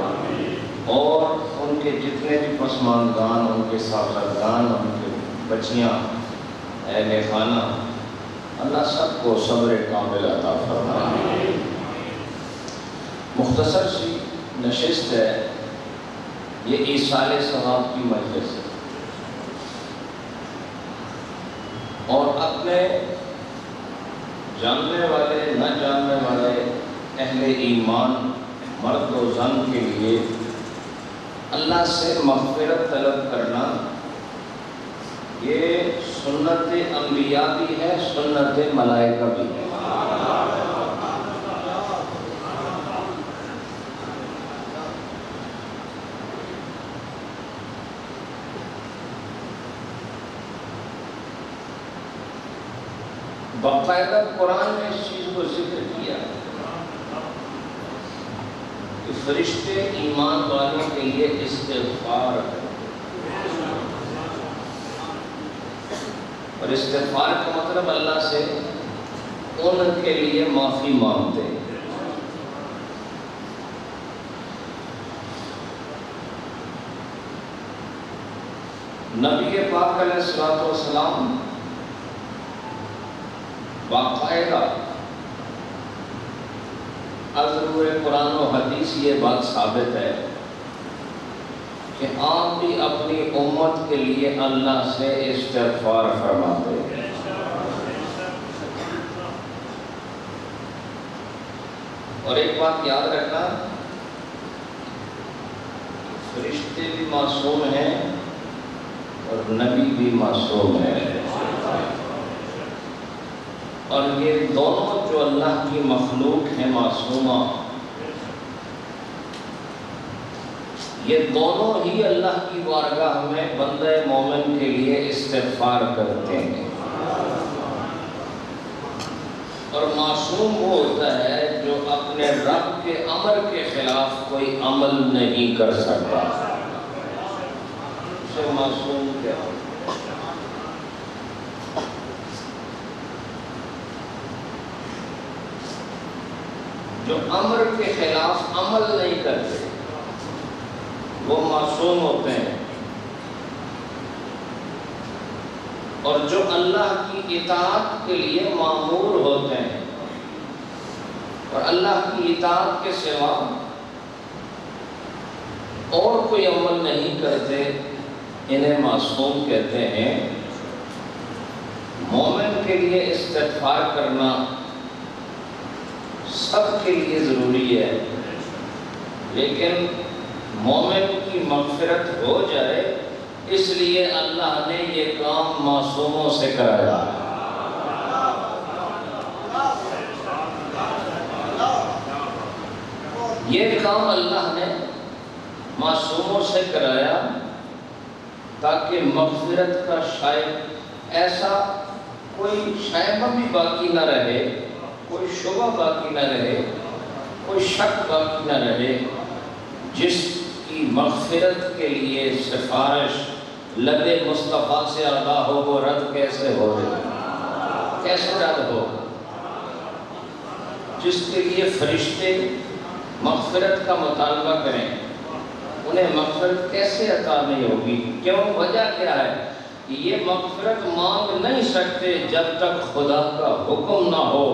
اور ان کے جتنے بھی پسماندگان، ان کے صاحبزادگان، ان کے بچیاں، اہل خانہ، اللہ سب کو صبر کامل عطا فرمائے۔ مختصر سی نشست ہے، یہ ایصال ثواب کی مجلس ہے،
اور اپنے جاننے والے نہ جاننے والے اہل ایمان مرد و زن کے لیے اللہ سے مغفرت طلب کرنا یہ سنت انبیاء بھی ہے، سنت ملائکہ بھی ہے۔ باقاعدہ قرآن نے اس چیز کو ذکر کیا کہ فرشتے ایمان والوں کے لیے استغفار ہے، اور استغفار کا مطلب اللہ سے ان کے لیے معافی مانگتے ہیں۔ نبی پاک علیہ الصلوۃ والسلام باقاعدہ ضرور قرآن و حدیث یہ بات ثابت ہے کہ آپ بھی اپنی امت کے لیے اللہ سے استغفار فرماتے ہیں۔ اور ایک بات یاد رکھنا، فرشتے بھی معصوم ہیں اور نبی بھی معصوم ہیں، اور یہ دونوں جو اللہ کی مخلوق ہیں معصومہ، یہ دونوں ہی اللہ کی بارگاہ میں بندہ مومن کے لیے استغفار کرتے ہیں۔ اور معصوم وہ ہوتا ہے جو اپنے رب کے امر کے خلاف کوئی عمل نہیں کر سکتا، اسے معصوم کہتے ہیں۔ جو امر کے خلاف عمل نہیں کرتے وہ معصوم ہوتے ہیں، اور جو اللہ کی اطاعت کے لیے مامور ہوتے ہیں اور اللہ کی اطاعت کے سوا اور کوئی عمل نہیں کرتے انہیں معصوم کہتے ہیں۔ مومن کے لیے استغفار کرنا سب کے لیے ضروری ہے، لیکن مومن کی مغفرت ہو جائے اس لیے اللہ نے یہ کام معصوموں سے کرایا۔ یہ کام اللہ نے معصوموں سے کرایا تاکہ مغفرت کا شاید ایسا کوئی شائبہ بھی باقی نہ رہے، کوئی شبہ باقی نہ رہے، کوئی شک باقی نہ رہے، جس کی مغفرت کے لیے سفارش لب مصطفیٰ سے ادا ہو وہ رد کیسے ہو رہی، کیسے رد ہو؟ جس کے لیے فرشتے مغفرت کا مطالبہ کریں انہیں مغفرت کیسے عطا نہیں ہوگی؟ کیوں؟ وجہ کیا ہے؟ یہ مغفرت مانگ نہیں سکتے جب تک خدا کا حکم نہ ہو۔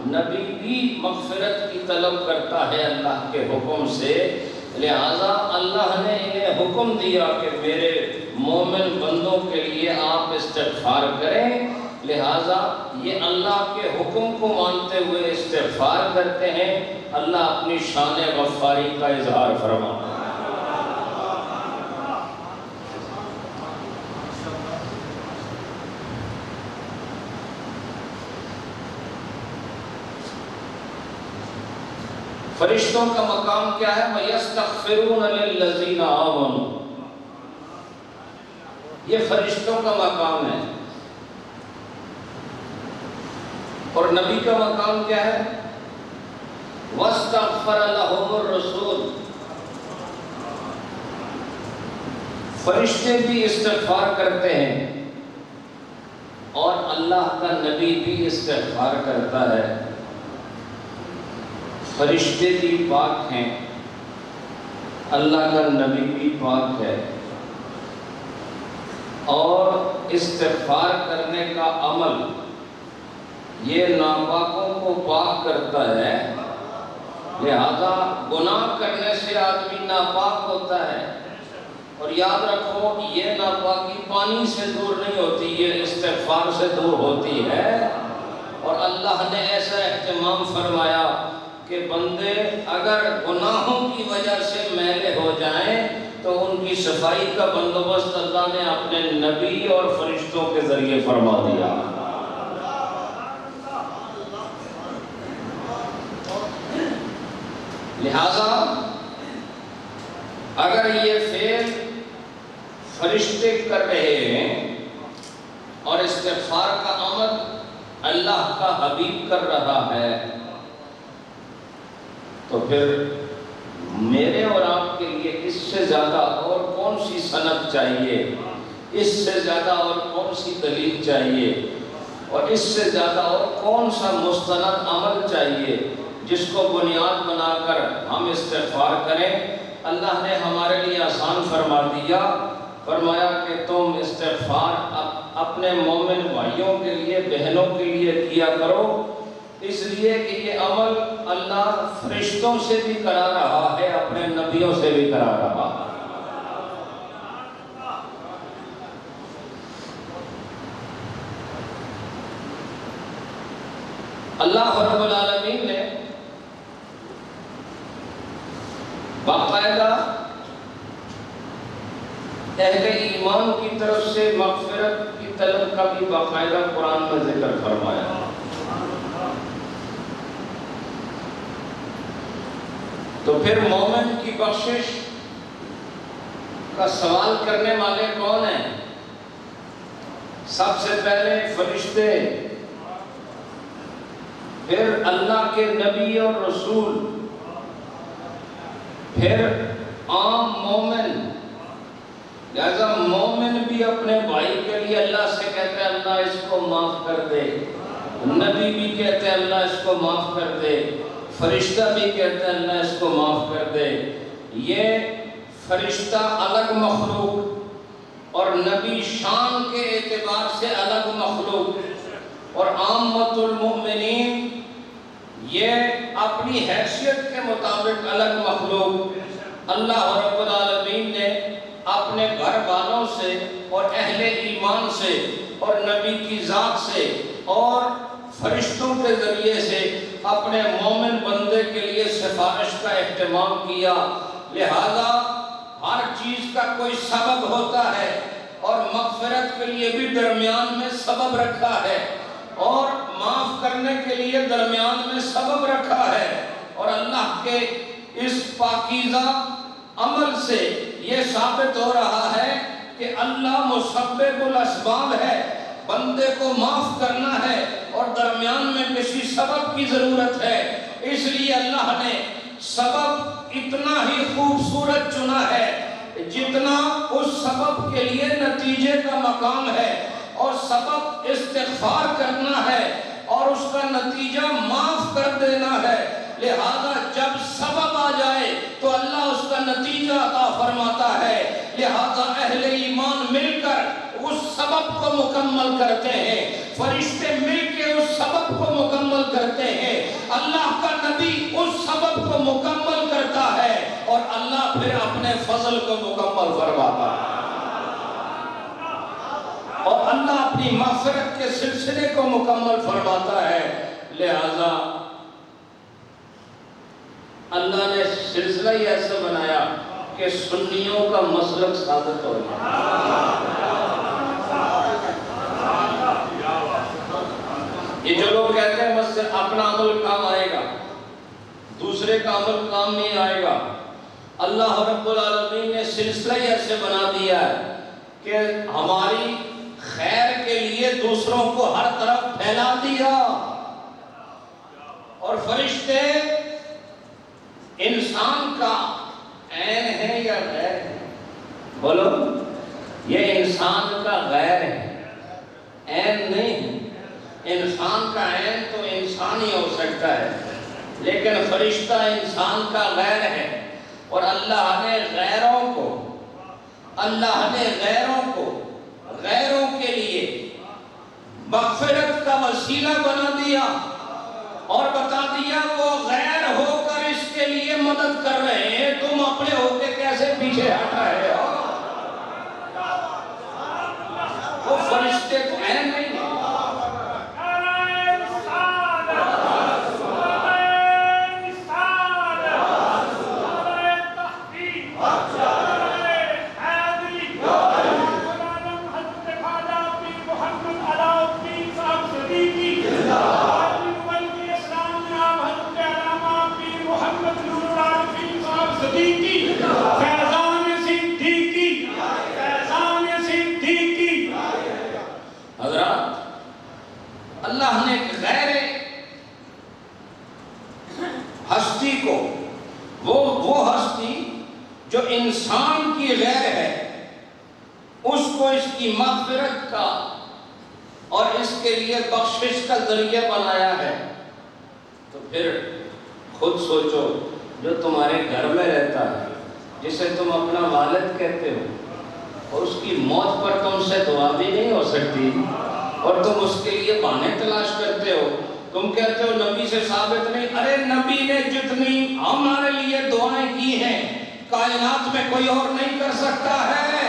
نبی بھی مغفرت کی طلب کرتا ہے اللہ کے حکم سے، لہذا اللہ نے انہیں حکم دیا کہ میرے مومن بندوں کے لیے آپ استغفار کریں، لہذا یہ اللہ کے حکم کو مانتے ہوئے استغفار کرتے ہیں۔ اللہ اپنی شان غفاری کا اظہار فرماتا ہے۔ فرشتوں کا مقام کیا ہے؟ وَيَسْتَغْفِرُونَ لِلَّذِينَ آمَنُوا، یہ فرشتوں کا مقام ہے۔ اور نبی کا مقام کیا ہے؟ وَاسْتَغْفَرَ لَهُمُ الرَّسُولُ، فرشتے بھی استغفار کرتے ہیں اور اللہ کا نبی بھی استغفار کرتا ہے۔ فرشتے بھی پاک ہیں، اللہ کا نبی بھی پاک ہے، اور استغفار کرنے کا عمل یہ ناپاکوں کو پاک کرتا ہے، لہذا گناہ کرنے سے آدمی ناپاک ہوتا ہے، اور یاد رکھو یہ ناپاکی پانی سے دور نہیں ہوتی، یہ استغفار سے دور ہوتی ہے۔ اور اللہ نے ایسا اہتمام فرمایا کہ بندے اگر گناہوں کی وجہ سے میلے ہو جائیں تو ان کی صفائی کا بندوبست اللہ نے اپنے نبی اور فرشتوں کے ذریعے فرما دیا۔ لہذا اگر یہ فعل فرشتے کر رہے ہیں اور استغفار کا عمل اللہ کا حبیب کر رہا ہے تو پھر میرے اور آپ کے لیے اس سے زیادہ اور کون سی سند چاہیے، اس سے زیادہ اور کون سی دلیل چاہیے، اور اس سے زیادہ اور کون سا مستند عمل چاہیے جس کو بنیاد بنا کر ہم استغفار کریں۔ اللہ نے ہمارے لیے آسان فرما دیا، فرمایا کہ تم استغفار اپنے مومن بھائیوں کے لیے، بہنوں کے لیے کیا کرو، اس لیے کہ یہ عمل اللہ فرشتوں سے بھی کرا رہا ہے، اپنے نبیوں سے بھی کرا رہا ہے۔ اللہ رب العالمین نے باقاعدہ اہل ایمان کی طرف سے مغفرت کی طلب کا بھی باقاعدہ قرآن میں ذکر فرمایا۔ تو پھر مومن کی بخشش کا سوال کرنے والے کون ہیں؟ سب سے پہلے فرشتے، پھر اللہ کے نبی اور رسول، پھر عام مومن۔ لہذا مومن بھی اپنے بھائی کے لیے اللہ سے کہتے ہیں اللہ اس کو معاف کر دے، نبی بھی کہتے ہیں اللہ اس کو معاف کر دے، فرشتہ بھی کہتے ہیں اللہ اس کو معاف کر دے۔ یہ فرشتہ الگ مخلوق اور نبی شان کے اعتبار سے الگ مخلوق اور عامۃ المؤمنین یہ اپنی حیثیت کے مطابق الگ مخلوق۔ اللہ رب العالمین نے اپنے گھر والوں سے اور اہل ایمان سے اور نبی کی ذات سے اور فرشتوں کے ذریعے سے اپنے مومن بندے کے لیے سفارش کا اہتمام کیا۔ لہذا ہر چیز کا کوئی سبب ہوتا ہے اور مغفرت کے لیے بھی درمیان میں سبب رکھا ہے اور معاف کرنے کے لیے درمیان میں سبب رکھا ہے، اور اللہ کے اس پاکیزہ عمل سے یہ ثابت ہو رہا ہے کہ اللہ مسبب الاسباب ہے، بندے کو معاف کرنا ہے اور درمیان میں کسی سبب کی ضرورت ہے۔ اس لیے اللہ نے سبب اتنا ہی خوبصورت چنا ہے جتنا اس سبب کے لیے نتیجے کا مقام ہے، اور سبب استغفار کرنا ہے اور اس کا نتیجہ معاف کر دینا ہے۔ لہذا جب سبب آ جائے تو اللہ اس کا نتیجہ عطا فرماتا ہے۔ لہذا اہل ایمان مل کر اس سبب کو مکمل کرتے ہیں، فرشتے مل کے اس سبب کو مکمل کرتے ہیں، اللہ کا نبی اس سبب کو مکمل کرتا ہے، اور اللہ پھر اپنے فضل کو مکمل فرماتا ہے، اور اللہ اپنی مغفرت کے سلسلے کو مکمل فرماتا ہے۔ لہذا اللہ نے سلسلہ ہی ایسا بنایا کہ سنیوں کا مسلک ثابت ہو گیا۔ یہ جو لوگ کہتے ہیں بس اپنا عمل کام آئے گا، دوسرے کا عمل کام نہیں آئے گا، اللہ رب العالمین نے سلسلہ ہی ایسے بنا دیا ہے کہ ہماری خیر کے لیے دوسروں کو ہر طرف پھیلا دیا، اور فرشتے انسان کا عین ہے یا غیر ہے؟ بولو، یہ انسان کا غیر ہے، عین نہیں ہے۔ انسان کا عین تو انسان ہی ہو سکتا ہے، لیکن فرشتہ انسان کا غیر ہے، اور اللہ نے غیروں کو غیروں کے لیے مغفرت کا وسیلہ بنا دیا اور بتا دیا وہ غیر ہو کر اس کے لیے مدد کر رہے ہیں، تم اپنے ہو کے کیسے پیچھے ہٹ رہے ہو؟ جو انسان کی غیر ہے اس کو اس کی مغفرت کا اور اس کے لیے بخشش کا ذریعہ بنایا ہے، تو پھر خود سوچو جو تمہارے گھر میں رہتا ہے، جسے تم اپنا والد کہتے ہو، اور اس کی موت پر تم سے دعا بھی نہیں ہو سکتی اور تم اس کے لیے بہانے تلاش کرتے ہو، تم کہتے ہو نبی سے ثابت نہیں۔ ارے نبی نے جتنی ہمارے لیے دعائیں کی ہیں کائنات میں کوئی اور نہیں کر سکتا ہے،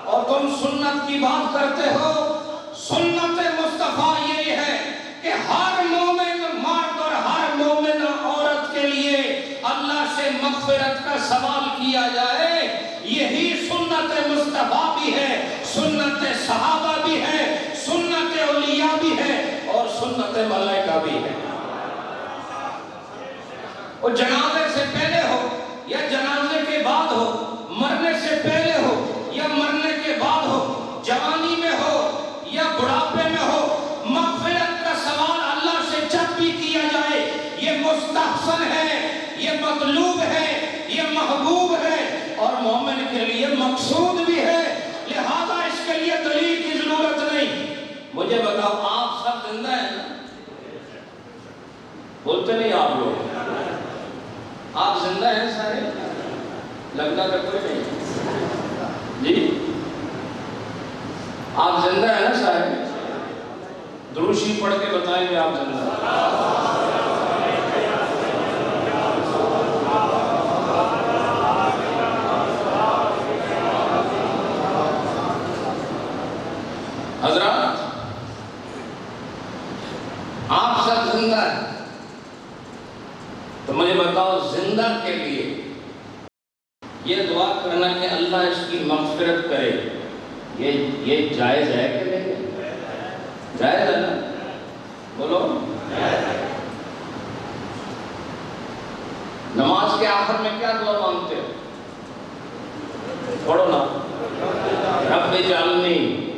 اور تم سنت کی بات کرتے ہو۔ سنت مصطفیٰ یہ ہے کہ ہر مومن مرد اور ہر مومن عورت کے لیے اللہ سے مغفرت کا سوال کیا جائے، یہی سنت مصطفیٰ بھی ہے، سنت صحابہ بھی ہے، سنت اولیاء بھی ہے اور سنت ملائکہ بھی ہے۔ وہ جنازے سے پہلے ہو یا جنازے کے بعد ہو، مرنے سے پہلے ہو یا مرنے کے بعد ہو، جوانی میں ہو یا بڑھاپے میں ہو، مغفرت کا سوال اللہ سے جب بھی کیا جائے یہ مستحسن ہے، یہ مطلوب ہے، یہ محبوب ہے اور مومن کے لیے مقصود بھی ہے، لہذا اس کے لیے دلیل کی ضرورت نہیں۔ مجھے بتاؤ آپ سب زندہ ہیں نا؟ بولتے نہیں آپ لوگ؟ آپ زندہ ہیں سارے؟ لگتا تو کوئی نہیں جی؟ آپ زندہ ہیں نا سارے؟ درود شریف پڑھ کے بتائیں گے آپ زندہ ہیں۔ حضرات آپ سب زندہ ہیں تو مجھے بتاؤ زندہ کے لیے یہ دعا کرنا کہ اللہ اس کی مغفرت کرے، یہ جائز ہے کہ نہیں؟ جائز ہے نا؟ بولو۔ نماز کے آخر میں کیا دعا مانگتے ہو؟ پڑھو نا، رب اجعلنی